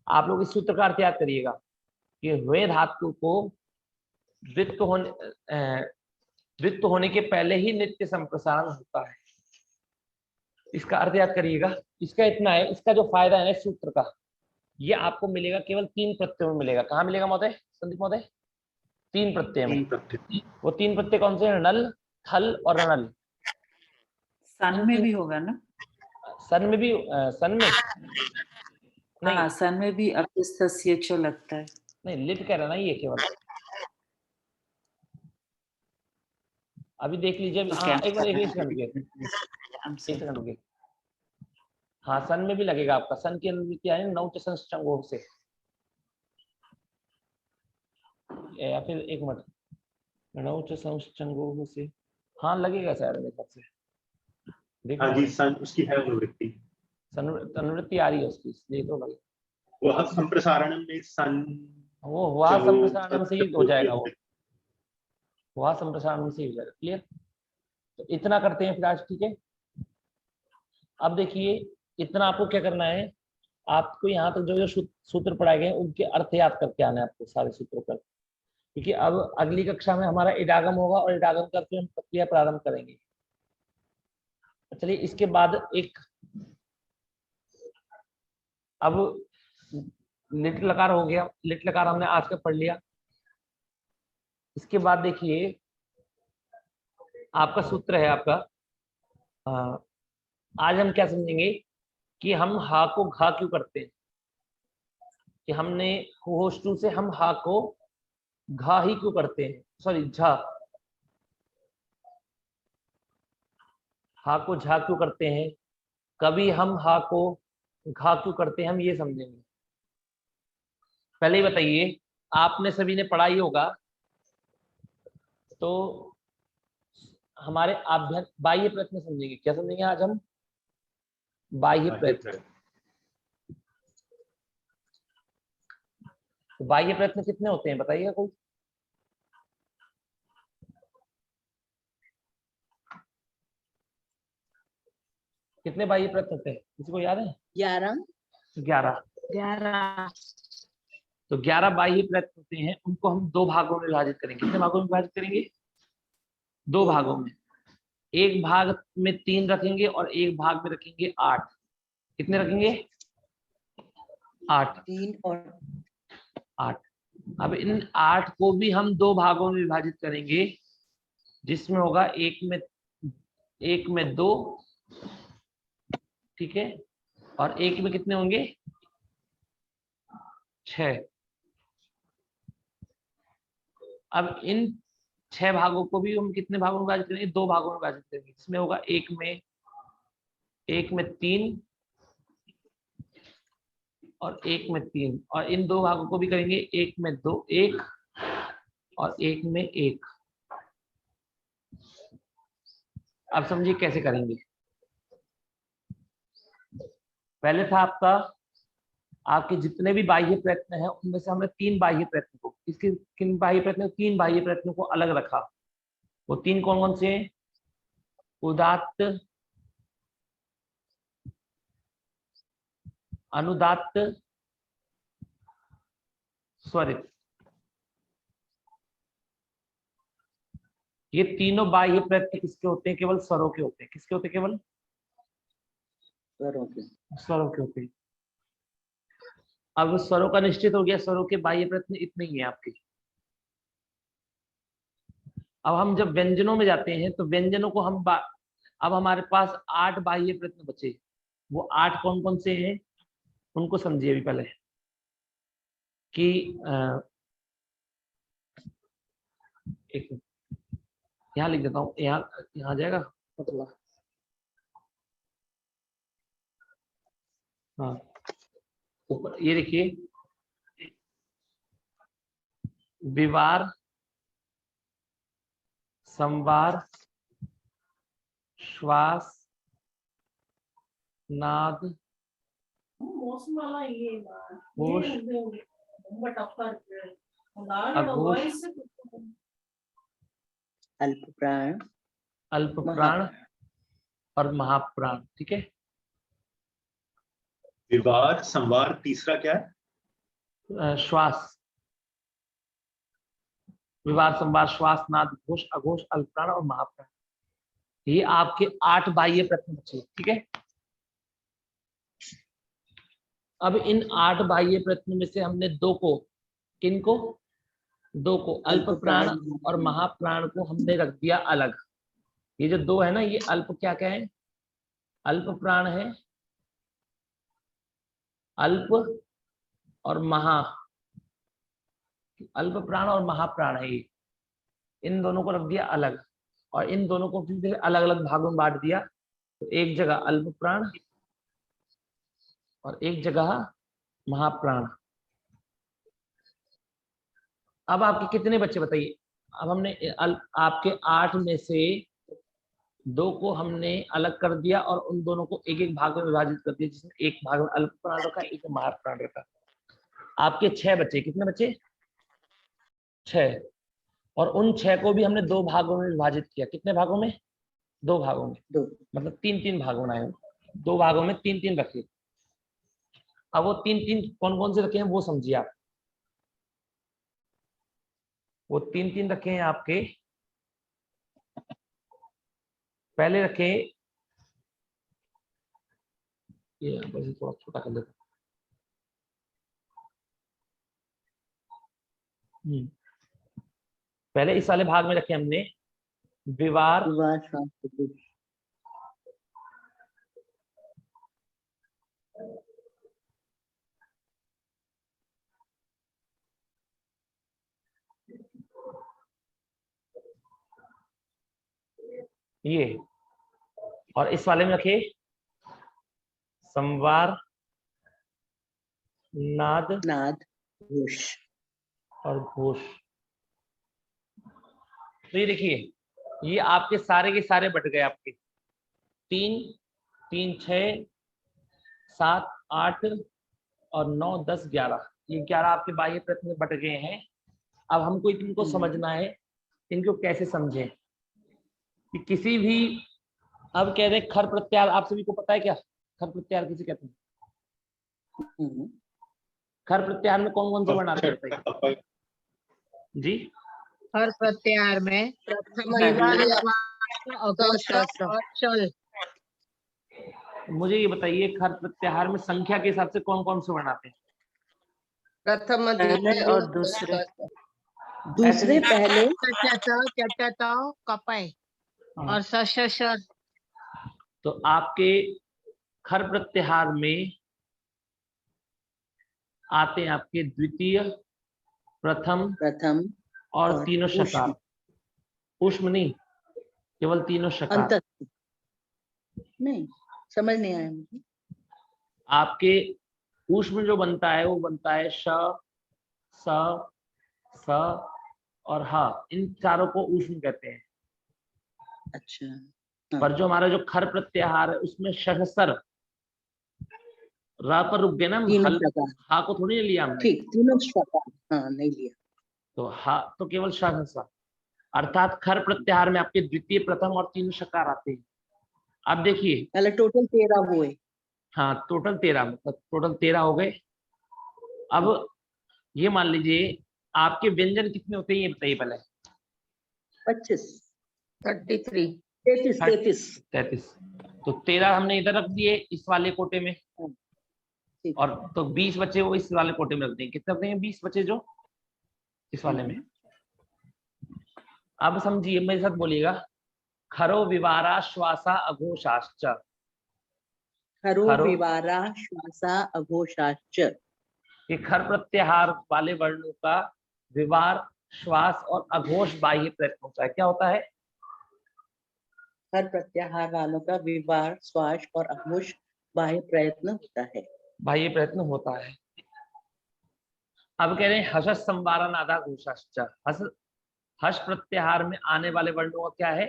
आप लोग इस सूत्र का अर्थ याद करिएगा कि वे धातु को द्वित्व होने के पहले ही नित्य संप्रसारण होता है। इसका अर्थ याद करिएगा। इसका इतना है, इसका जो फायदा है ना इस सूत्र का, ये आपको मिलेगा केवल 3 प्रत्ययों में मिलेगा। कहाँ मिलेगा महोदय, संदीप महोदय? 3 प्रत्यय में। वो 3 प्रत्यय कौन से हैं? नल, थल और रणल। सन में भी होगा ना? सन में भी, सन में नहीं, हाँ, सन में भी अपिस्तस्य च लगता है। नहीं, लिट कह रहा ना ये केवल। अभी देख लीजिए, हाँ एक बार, एक सेकंड रुकिए। हाँ, सन में भी लगेगा आपका, सन की अनुवृत्ति आएगी नौच संचंगों से, या फिर एक मिनट, नौच संचंगों से, हाँ लगेगा शायद मेरे ख्याल से। हाँ जी, सन उसकी है अनुवृत्ति, अनुवृत्ति आ रही है उसकी, इसलिए तो लगेगा। वह संप्रसारण में सन, वो हुआ संप्रसारण से ही हो जाएगा, वो हुआ संप्रसारण से ही हो जाएगा, क्लियर। तो इतना करते हैं फिर आज, ठीक है। अब देखिए, इतना आपको क्या करना है, आपको यहाँ तक जो जो सूत्र पढ़ाए गए उनके अर्थ याद करके आना है आपको, सारे सूत्रों पर, क्योंकि अब अगली कक्षा में हमारा इडागम होगा, और इडागम करके हम प्रक्रिया प्रारंभ करेंगे। चलिए, इसके बाद एक, अब लिट लकार हो गया, लिट लकार हमने आज का पढ़ लिया। इसके बाद देखिए, आपका सूत्र है आपका, आज हम क्या समझेंगे कि हम हा को घा क्यों करते हैं, कि हमने होस्टू से हम हा को घा ही क्यों करते हैं, सॉरी झा, हा को झा क्यों करते हैं, कभी हम हा को घा क्यों करते हैं, हम ये समझेंगे। पहले ही बताइए, आपने सभी ने पढ़ाई होगा, तो हमारे बाह्य प्रयत्न समझेंगे। क्या समझेंगे आज हम? बाह्य प्रयत्न। तो बाह्य प्रयत्न कितने होते हैं बताइएगा कोई? कितने बाह्य प्रयत्न होते हैं, किसी को याद है? 11। तो 11 बाह्य प्रयत्न होते हैं, उनको हम 2 भागों में विभाजित करेंगे। कितने भागों में विभाजित करेंगे? 2 भागों में। एक भाग में 3 रखेंगे और एक भाग में रखेंगे 8। कितने रखेंगे? 8। 3 और 8। अब इन 8 को भी हम 2 भागों में विभाजित करेंगे, जिसमें होगा एक में 2, ठीक है, और एक में कितने होंगे? 6। अब इन 6 भागों को भी हम कितने भागों में विभाजित करेंगे? 2 भागों में विभाजित करेंगे, जिसमें होगा एक में 3 और एक में 3, और इन 2 भागों को भी करेंगे एक में 2, 1 और एक में 1। अब समझिए कैसे करेंगे। पहले था आपके जितने भी बाह्य प्रयत्न हैं, उनमें से हमने 3 बाह्य प्रयत्न को, किन बाह्य प्रयत्नों? 3 बाह्य प्रयत्नों को अलग रखा। वो 3 कौन कौन से हैं? उदात्त, अनुदात्त, स्वरित। ये तीनों बाह्य प्रयत्न किसके होते हैं? केवल स्वरों के होते हैं। किसके होते हैं? केवल स्वरों के होते हैं। अब स्वरों का निश्चित हो गया, स्वरों के बाह्य प्रयत्न इतने ही है आपके। अब हम जब व्यंजनों में जाते हैं तो व्यंजनों को हम अब हमारे पास 8 बाह्य प्रयत्न बचे। वो 8 कौन कौन से हैं उनको समझिए अभी पहले कि एक यहाँ लिख देता हूँ, यहाँ आ जाएगा मतलब। हाँ ऊपर ये देखिए, विवार, संवार, श्वास, नाद, होश, अघोष, अल्प प्राण, अल्प प्राण और महाप्राण। ठीक है, विवार, संवार, तीसरा क्या है? श्वास, विवार, संवार, श्वास, नाद, घोष, अघोष, अल्प प्राण और महाप्राण। ये आपके 8 बाह्य प्रयत्न बचे। ठीक है, अब इन 8 बाह्य प्रयत्न में से हमने 2 को, किनको? 2 को, अल्प प्राण और महाप्राण को हमने रख दिया अलग। ये जो 2 है ना, ये अल्प क्या क्या है? अल्प प्राण है, अल्प और महा, अल्प प्राण और महाप्राण है। ये इन दोनों को रख दिया अलग और इन दोनों को फिर अलग अलग भागों में बांट दिया। तो एक जगह अल्प प्राण और एक जगह महाप्राण। अब आपके कितने बच्चे बताइए? अब हमने आपके 8 में से 2 को हमने अलग कर दिया और उन दोनों को एक एक भाग में विभाजित कर दिया, जिसमें एक भाग में अल्प प्राण रखा, एक में महाप्राण रखा। आपके 6 बच्चे। कितने बच्चे? 6। और उन 6 को भी हमने 2 भागों में विभाजित किया। कितने भागों में? 2 भागों में। 2 मतलब 3-3 भाग बनाए, 2 भागों में 3-3 रखे। अब वो 3-3 कौन कौन से रखे हैं वो समझिए आप। वो 3-3 रखे हैं आपके, पहले रखे ये थोड़ा छोटा कर लेते। पहले इस वाले भाग में रखे हमने विवार, ये, और इस वाले में रखे संवार, नाद, घोष और घोष। तो ये देखिए, ये आपके सारे के सारे बट गए आपके 3, 3, 6, 7, 8 और 9, 10, 11। ये 11 आपके बाह्य प्रयत्न में बट गए हैं। अब हमको इनको समझना है, इनको कैसे समझें कि किसी भी, अब कह रहे खर प्रत्याहार, आप सभी को पता है क्या खर प्रत्याहार किसे कहते हैं? खर प्रत्याहार में कौन कौन से वर्ण आते हैं जी? खर प्रत्याहार में मुझे ये बताइए, खर प्रत्याहार में संख्या के हिसाब से कौन कौन से वर्ण आते हैं? प्रथम, पहले और दूसरे। दूसरे पहले कपय और स। तो आपके खर प्रत्याहार में आते हैं आपके द्वितीय, प्रथम और तीनों शकार। ऊष्म नहीं, केवल तीनों शकार। नहीं समझ नहीं आया मुझे। आपके ऊष्म जो बनता है वो बनता है श, स और ह। इन चारों को ऊष्म कहते हैं। अच्छा। पर जो हमारा जो खर प्रत्याहार है उसमें शहसर, रा पर रुक गए ना, हा को थोड़ी लिया हमने। ठीक, तीनों शकार, हाँ नहीं लिया। तो हा तो केवल शहसर, अर्थात खर प्रत्याहार में आपके द्वितीय, प्रथम और तीनों शकार आते हैं। अब देखिए, पहले टोटल 13 हुए। हाँ टोटल 13, मतलब टोटल 13 हो गए। अब ये मान लीजिए आपके व्यंजन कितने होते हैं ये बताइए पहले। 25, 33, 33। तो 13 हमने इधर रख दिए इस वाले कोटे में, ठीक। और तो 20 बच्चे वो इस वाले कोटे में रख देंगे। कितने रखते हैं 20 बच्चे जो इस वाले में। अब समझिए, मेरे साथ बोलिएगा, खरो विवारा श्वासा अघोषाश्च। खरो खरो विवारा श्वासा अघोषाश्च। ये खर प्रत्याहार वाले वर्णों का विवार, श्वास और अघोष बाह्य प्रयत्न होता है। क्या होता है? हर प्रत्याहार वालों का विवार, श्वास और अघोष बाह्य प्रयत्न होता है। बाह्य प्रयत्न होता है। अब कह रहे हैं हर्ष संवारा नादा घोषाश्च। हर्ष प्रत्याहार में आने वाले वर्णों का क्या है?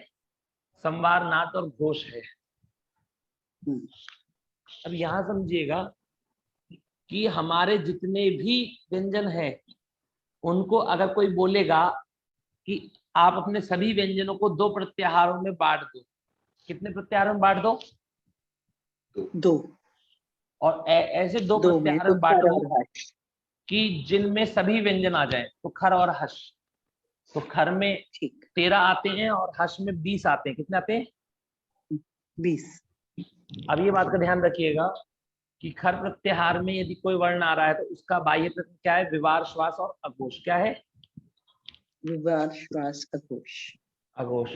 संवार, नाद और घोष है। अब यहां समझिएगा कि हमारे जितने भी व्यंजन हैं उनको अगर कोई बोलेगा कि आप अपने सभी व्यंजनों को 2 प्रत्याहारों में बांट दो। कितने प्रत्याहारों में बांट दो? 2। और ऐसे 2 2 में प्रत्याहारों में तो खर बांटो और हर्ष। कि जिनमें सभी व्यंजन आ जाएं। तो खर और हर्ष, तो खर में ठीक। 13 आते हैं और हर्ष में 20 आते हैं। कितने आते हैं? 20। अब ये बात का ध्यान रखिएगा कि खर प्रत्याहार में यदि कोई वर्ण आ रहा है तो उसका बाह्य प्रत्यय क्या है? विवार, श्वास और अघोष। क्या है? विवार, श्वास, अघोष। अघोष।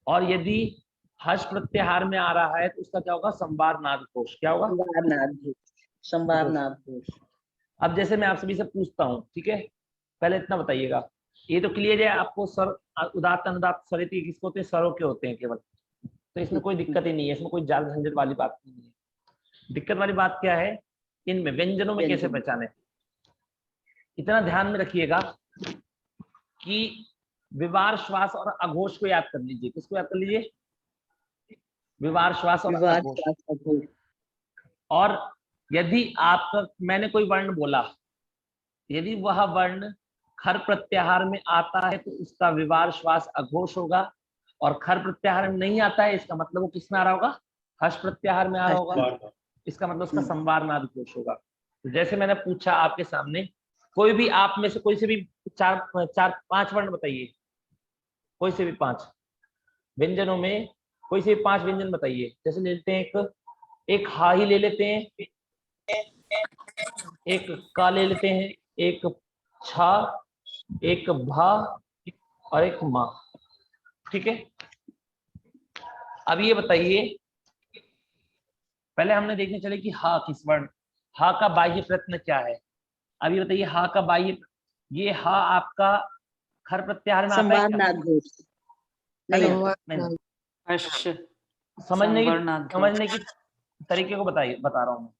और यदि हर्ष प्रत्याहार में आ रहा है तो उसका क्या होगा? संवार, नाद, घोष। क्या होगा? संवार, नाद, घोष। संवार, नाद, घोष। अब जैसे मैं आप सभी से पूछता हूँ, ठीक है, पहले इतना बताइएगा, ये तो क्लियर है आपको, सर उदात्त अनुदात्त स्वरित किसको होते हैं? स्वरों के होते हैं केवल। तो इसमें कोई दिक्कत ही नहीं है, इसमें कोई जाल झंझट वाली बात नहीं है। दिक्कत वाली बात क्या है? इनमें व्यंजनों में कैसे पहचाने। इतना ध्यान में रखिएगा कि विवार, श्वास और अघोष को याद कर लीजिए। किसको याद कर लीजिए? विवार, श्वास और विवार, अघोष। श्वास, अघोष। और यदि आप, मैंने कोई वर्ण बोला, यदि वह वर्ण खर प्रत्याहार में आता है तो उसका विवार, श्वास, अघोष होगा। और खर प्रत्याहार में नहीं आता है, इसका मतलब वो किस में आ रहा होगा? हर्ष प्रत्याहार में आ रहा होगा। इसका मतलब उसका संवार, नाद, घोष होगा। तो जैसे मैंने पूछा आपके सामने, कोई भी आप में से कोई से भी 4-5 वर्ण बताइए। कोई से भी 5 व्यंजनों में कोई से भी 5 व्यंजन बताइए। जैसे ले लेते हैं एक हा ही ले लेते हैं, एक का ले लेते हैं, एक छा, एक भा और एक मा। ठीक है, अब ये बताइए, पहले हमने देखने चले कि हा किस वर्ण, हा का बाह्य प्रयत्न क्या है। अब ये बताइए, हा का बाह्य, ये हा आपका खर प्रत्याहार में आता है संवार, क्या? नाद, घोष। नहीं। हर्ष, समझने संवार, की तरीके को बता रहा हूं मैं।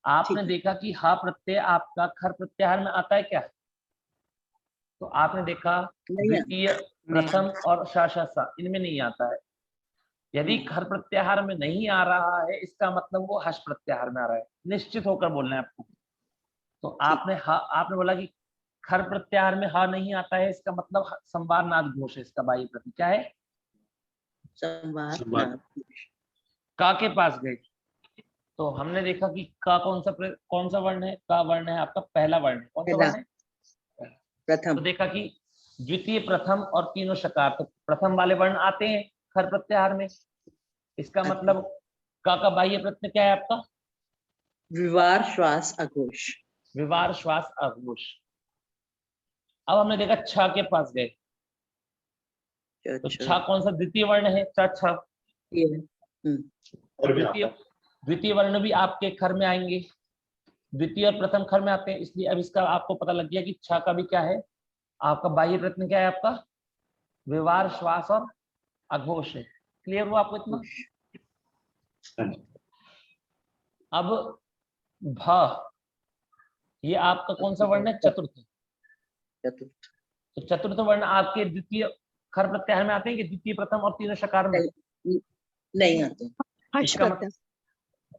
आपने देखा कि हा प्रत्यय आपका खर प्रत्याहार में आता है क्या? तो आपने देखा द्वितीय, प्रथम और सा इनमें नहीं आता है। यदि खर प्रत्याहार में नहीं आ रहा है, इसका मतलब वो हर्ष प्रत्याहार में आ रहा है। निश्चित होकर बोलना है आपको। तो आपने बोला कि खर प्रत्याहार में हा नहीं आता है, इसका मतलब संवार, नाद, घोष है। इसका बाह्य प्रत्यय क्या है? संवार, नाद, घोष। का के पास गए तो हमने देखा कि का कौन सा वर्ण है? का वर्ण है आपका पहला वर्ण। कौन सा वर्ण है? प्रथम। तो देखा कि द्वितीय, प्रथम और तीनों शकार, तो प्रथम वाले वर्ण आते हैं खर प्रत्याहार में। इसका मतलब का बाह्य प्रत्यय क्या है आपका? विवार, श्वास, अघोष। विवार, श्वास, अघोष। अब हमने देखा छ के पास गए तो छ कौन सा द्वितीय वर्ण है? छ। द्वितीय वर्ण भी आपके खर में आएंगे, द्वितीय और प्रथम खर में आते हैं। इसलिए अब इसका आपको पता लग गया कि छ का भी क्या है आपका बाह्य प्रयत्न क्या है? आपका विवार, श्वास और अघोष है। क्लियर हुआ आपको इतना? अब भ, ये आपका कौन सा वर्ण है? चतुर्थ। तो चतुर्थ वर्ण आपके द्वितीय खर प्रत्याहार में आते हैं कि द्वितीय, प्रथम और तीनों शकार में? नहीं आते। इसका मतलब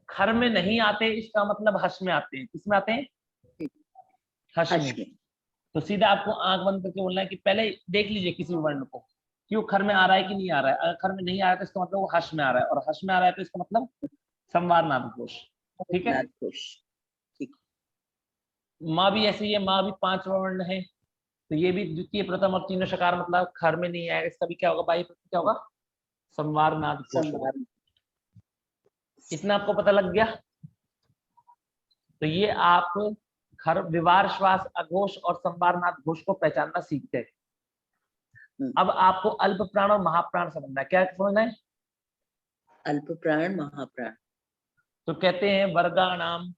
खर में नहीं आते, इसका मतलब हर्ष में आते हैं। किसमें आते हैं? हर्ष में। तो सीधा आपको आंख बंद करके बोलना है कि पहले देख लीजिए किसी वर्ण को कि वो खर में आ रहा है कि नहीं आ रहा है। अगर खर में नहीं आ रहा है तो इसका मतलब वो हर्ष में आ रहा है, और हर्ष में आ रहा है तो इसका मतलब संवार, नाद, घोष। ठीक है, माँ भी ऐसे ही है, माँ भी 5 वर्ण है, तो ये भी द्वितीय, प्रथम और तीनों शकार, मतलब खर में नहीं आएगा। इसका भी क्या होगा? बाह्य प्रत्यय क्या होगा? संवार, नाद, घोष। इतना आपको पता लग गया? तो ये आप खर, विवार, श्वास, अघोष और संवारनाद घोष को पहचानना सीखते हैं। अब आपको अल्प प्राण और महाप्राण समझना है। क्या समझना है? अल्प प्राण महाप्राण। तो कहते हैं वर्गाणाम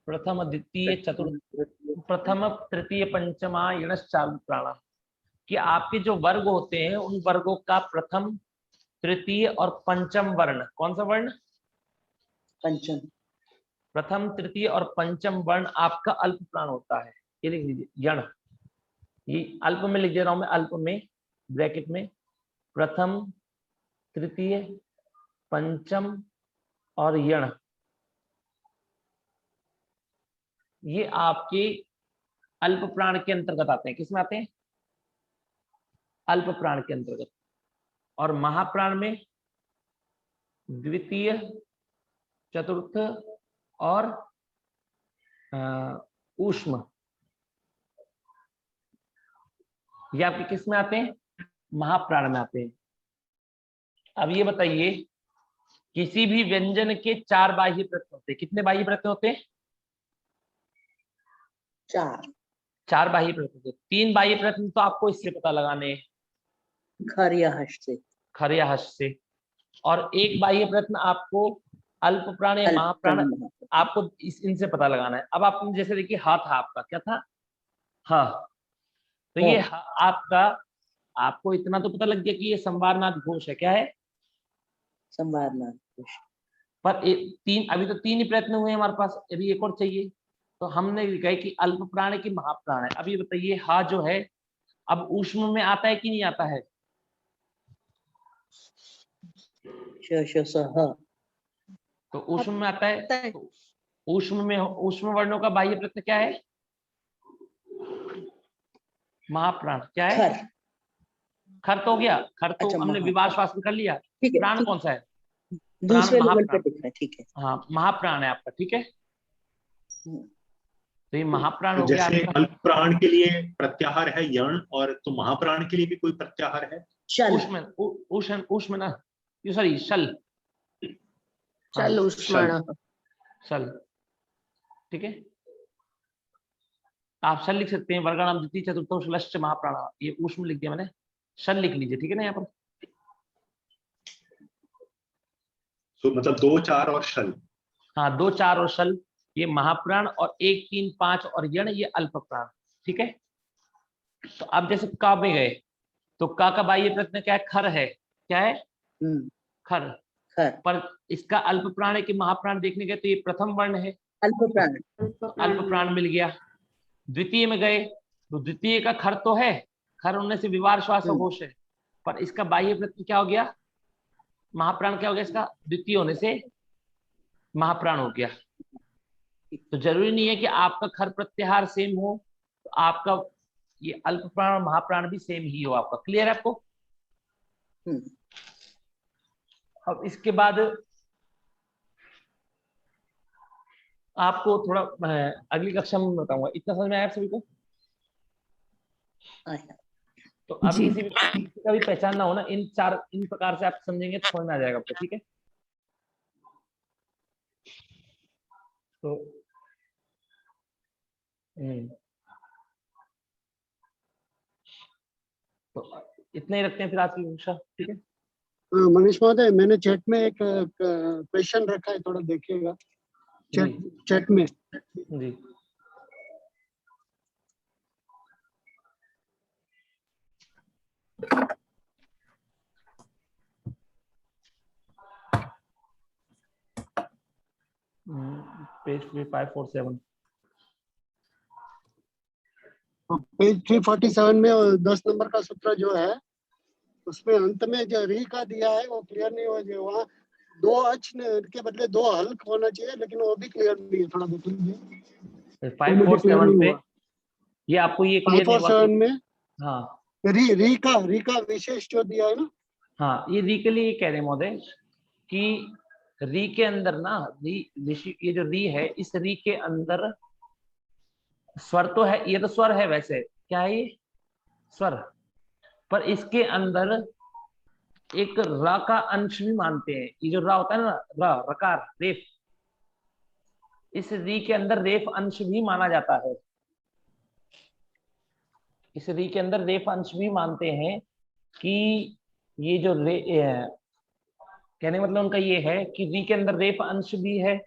प्रथम द्वितीय चतुर्थ प्रथम तृतीय पंचमा यणश्चाल्प प्राणा, कि आपके जो वर्ग होते हैं उन वर्गों का प्रथम, तृतीय और पंचम वर्ण, कौन सा वर्ण? पंचम। प्रथम, तृतीय और पंचम वर्ण आपका अल्प प्राण होता है। ये लिख लीजिए, यण। ये अल्प में लिख दे रहा हूं मैं, अल्प में ब्रैकेट में प्रथम, तृतीय, पंचम और यण, ये आपके अल्प प्राण के अंतर्गत आते हैं। किसमें आते हैं? अल्प प्राण के अंतर्गत। और महाप्राण में द्वितीय, चतुर्थ और ऊष्म, ये आपके किस में आते हैं? महाप्राण में आते हैं। अब ये बताइए, किसी भी व्यंजन के 4 बाह्य प्रत्यय होते हैं। कितने बाह्य प्रत्यय होते हैं? 4 बाह्य प्रत्यय। 3 बाह्य प्रत्यय तो आपको इससे पता लगाने हैं, खर या हर्ष से। खर या हर्ष से। और एक बाह्य प्रश्न आपको अल्प प्राण या महाप्राण, आपको इनसे पता लगाना है। अब आपने जैसे देखिए, हा था आपका, क्या था? हाँ। तो ये आपका, आपको इतना तो पता लग गया कि ये संवारनाद घोष है। क्या है? संवारनाद घोष। पर अभी तो 3 ही प्रयत्न हुए हमारे पास, अभी एक और चाहिए। तो हमने लिखा है कि अल्प प्राण की महाप्राण है। अब ये बताइए, हा जो है अब ऊष्म में आता है कि नहीं आता है? तो ऊष्म में आता है। तो ऊष्म में, ऊष्म वर्णों का बाह्य प्रत्यय क्या है? महाप्राण। क्या है? खर। खर तो हो गया, खर तो अच्छा, हमने विवाह श्वास में कर लिया। प्राण कौन सा है? दूसरे लेवल पे दिख रहा है। ठीक है, हाँ, महाप्राण है आपका। ठीक है, तो ये महाप्राण तो हो गया जैसे आपका। अल्प प्राण के लिए प्रत्याहार है यण, और तो महाप्राण के लिए भी कोई प्रत्याहार है? ऊष्म ना, सॉरी, शल। शल, ऊष्मण। शल, ठीक है। आप शल लिख सकते हैं। वर्गाणाम द्वितीय चतुर्थ शलश्च महाप्राण, ये ऊष्म लिख दिया मैंने, शल लिख लीजिए। ठीक है ना? यहाँ पर तो मतलब 2, 4 और शल। हाँ, 2, 4 और शल ये महाप्राण, और 1, 3, 5 और यण ये अल्प प्राण। ठीक है। तो अब जैसे का में गए, तो का बाह्य प्रत्यय क्या है? खर है। क्या है? खर। पर इसका अल्प प्राण है कि महाप्राण देखने गए तो ये प्रथम वर्ण है, अल्प प्राण। अल्प प्राण मिल गया। द्वितीय में गए तो द्वितीय का खर तो है, खर होने से विवार श्वास घोष है, पर इसका बाह्य प्रत्यय क्या हो गया? महाप्राण। क्या हो गया इसका? द्वितीय होने से महाप्राण हो गया। तो जरूरी नहीं है कि आपका खर प्रत्याहार सेम हो, तो आपका ये अल्प प्राण और महाप्राण भी सेम ही हो आपका। क्लियर है आपको? अब इसके बाद आपको थोड़ा अगली कक्षा में बताऊंगा। इतना समझ में आया सभी को? तो अब किसी का भी पहचान ना हो ना, इन प्रकार से आप समझेंगे तो समझ में आ जाएगा आपको। ठीक है, तो इतने ही रखते हैं फिर आज की कक्षा। ठीक है मनीष महोदय, मैंने चैट में एक क्वेश्चन रखा है, थोड़ा देखिएगा चैट में जी। पेज 547, पेज 347 में, और 10 नंबर का सूत्र जो है उसमें अंत में जो री का दिया है वो क्लियर नहीं हो जाए। वहाँ 2 अच के बदले 2 हल्क होना चाहिए, लेकिन वो भी क्लियर नहीं है। थोड़ा देख लीजिए 547 पे ये आपको ये क्लियर नहीं हुआ 547 में। हाँ, री का विशेष जो दिया है ना, हाँ, ये री के लिए ये कह रहे हैं महोदय कि री के अंदर ना, ये जो री है, इस री के अंदर स्वर तो है, ये तो स्वर है वैसे, क्या है ये? स्वर। पर इसके अंदर एक र का अंश भी मानते हैं। ये जो र होता है ना, र, रकार, रेफ, इस री के अंदर रेफ अंश भी माना जाता है, इस री के अंदर रेफ अंश भी मानते हैं कि ये जो कहने का मतलब उनका ये है कि री के अंदर रेफ अंश भी है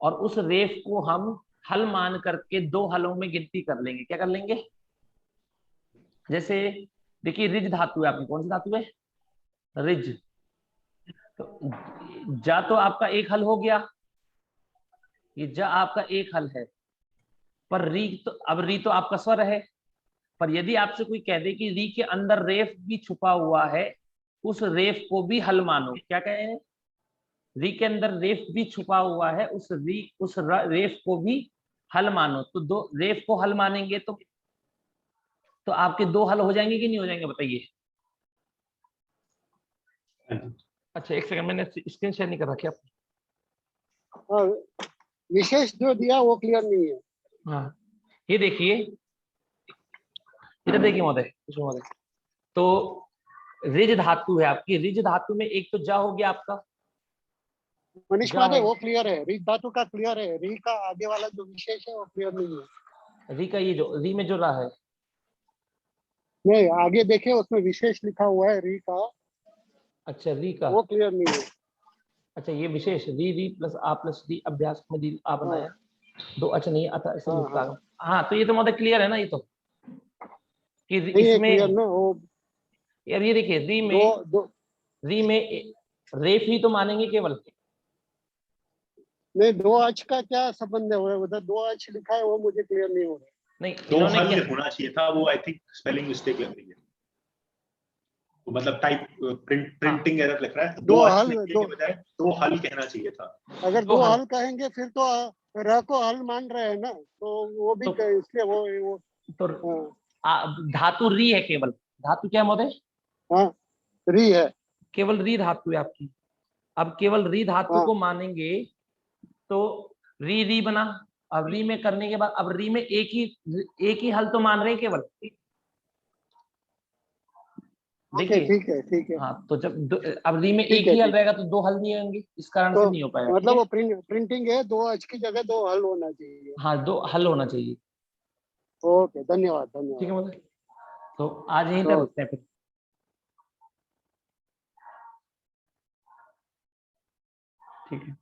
और उस रेफ को हम हल मान करके दो हलों में गिनती कर लेंगे। क्या कर लेंगे? जैसे देखिए रिज धातु है, आपकी कौन सी धातु है? रिज। तो जा तो आपका एक हल हो गया, ये जा आपका एक हल है, पर री तो अब री तो आपका स्वर है, पर यदि आपसे कोई कह दे कि री के अंदर रेफ भी छुपा हुआ है, उस रेफ को भी हल मानो। क्या कहें? री के अंदर रेफ भी छुपा हुआ है, उस रेफ को भी हल मानो। तो दो रेफ को हल मानेंगे तो आपके दो हल हो जाएंगे कि नहीं हो जाएंगे बताइए? अच्छा एक सेकंड, मैंने स्क्रीन शेयर नहीं कर रखी आपको। विशेष जो दिया वो क्लियर नहीं है। हाँ ये देखिए, इधर देखिए महोदय, तो रिज धातु है आपकी, रिज धातु में एक तो जा हो गया आपका, मनीष माधव वो क्लियर है, री धातु का क्लियर है, री का आगे वाला जो विशेष है वो क्लियर नहीं है। री का ये जो री में जो रहा है, नहीं आगे देखिए उसमें विशेष लिखा हुआ है री का। अच्छा री का वो क्लियर नहीं है। अच्छा ये विशेष री प्लस आ प्लस डी अभ्यास में डी आ बनाया दो। अच्छा नहीं आता ऐसे लिखता। हाँ तो ये तो महोदय क्लियर है ना, ये तो कि इसमें ना वो यार ये देखिए री में रेफ ही तो मानेंगे केवल। नहीं दो अच का क्या संबंध है? उधर दो अच लिखा है वो मुझे क्लियर नहीं हो रहा। नहीं दो हल होना चाहिए था, वो आई थिंक स्पेलिंग मिस्टेक लग रही है, तो मतलब टाइप प्रिंटिंग एरर लिख रहा है। दो हल के बजाय दो हल कहना चाहिए था। अगर दो हल कहेंगे फिर तो र को हल मान रहे हैं ना, तो वो भी इसलिए वो तो धातु री है केवल। धातु क्या महोदय? हाँ री है, केवल री धातु है आपकी। अब केवल री धातु को मानेंगे तो री बना। अब री में करने के बाद अब री में एक ही हल तो मान रहे हैं केवल। देखिए ठीक है। हाँ तो जब अब री में एक ही हल रहेगा तो दो हल नहीं होंगे, इस कारण से नहीं हो पाएगा। मतलब वो प्रिंटिंग है, दो अच की जगह दो हल होना चाहिए। हाँ दो हल होना चाहिए। ओके धन्यवाद ठीक है मतलब, तो आज यहीं तक रुकते हैं फिर। ठीक है।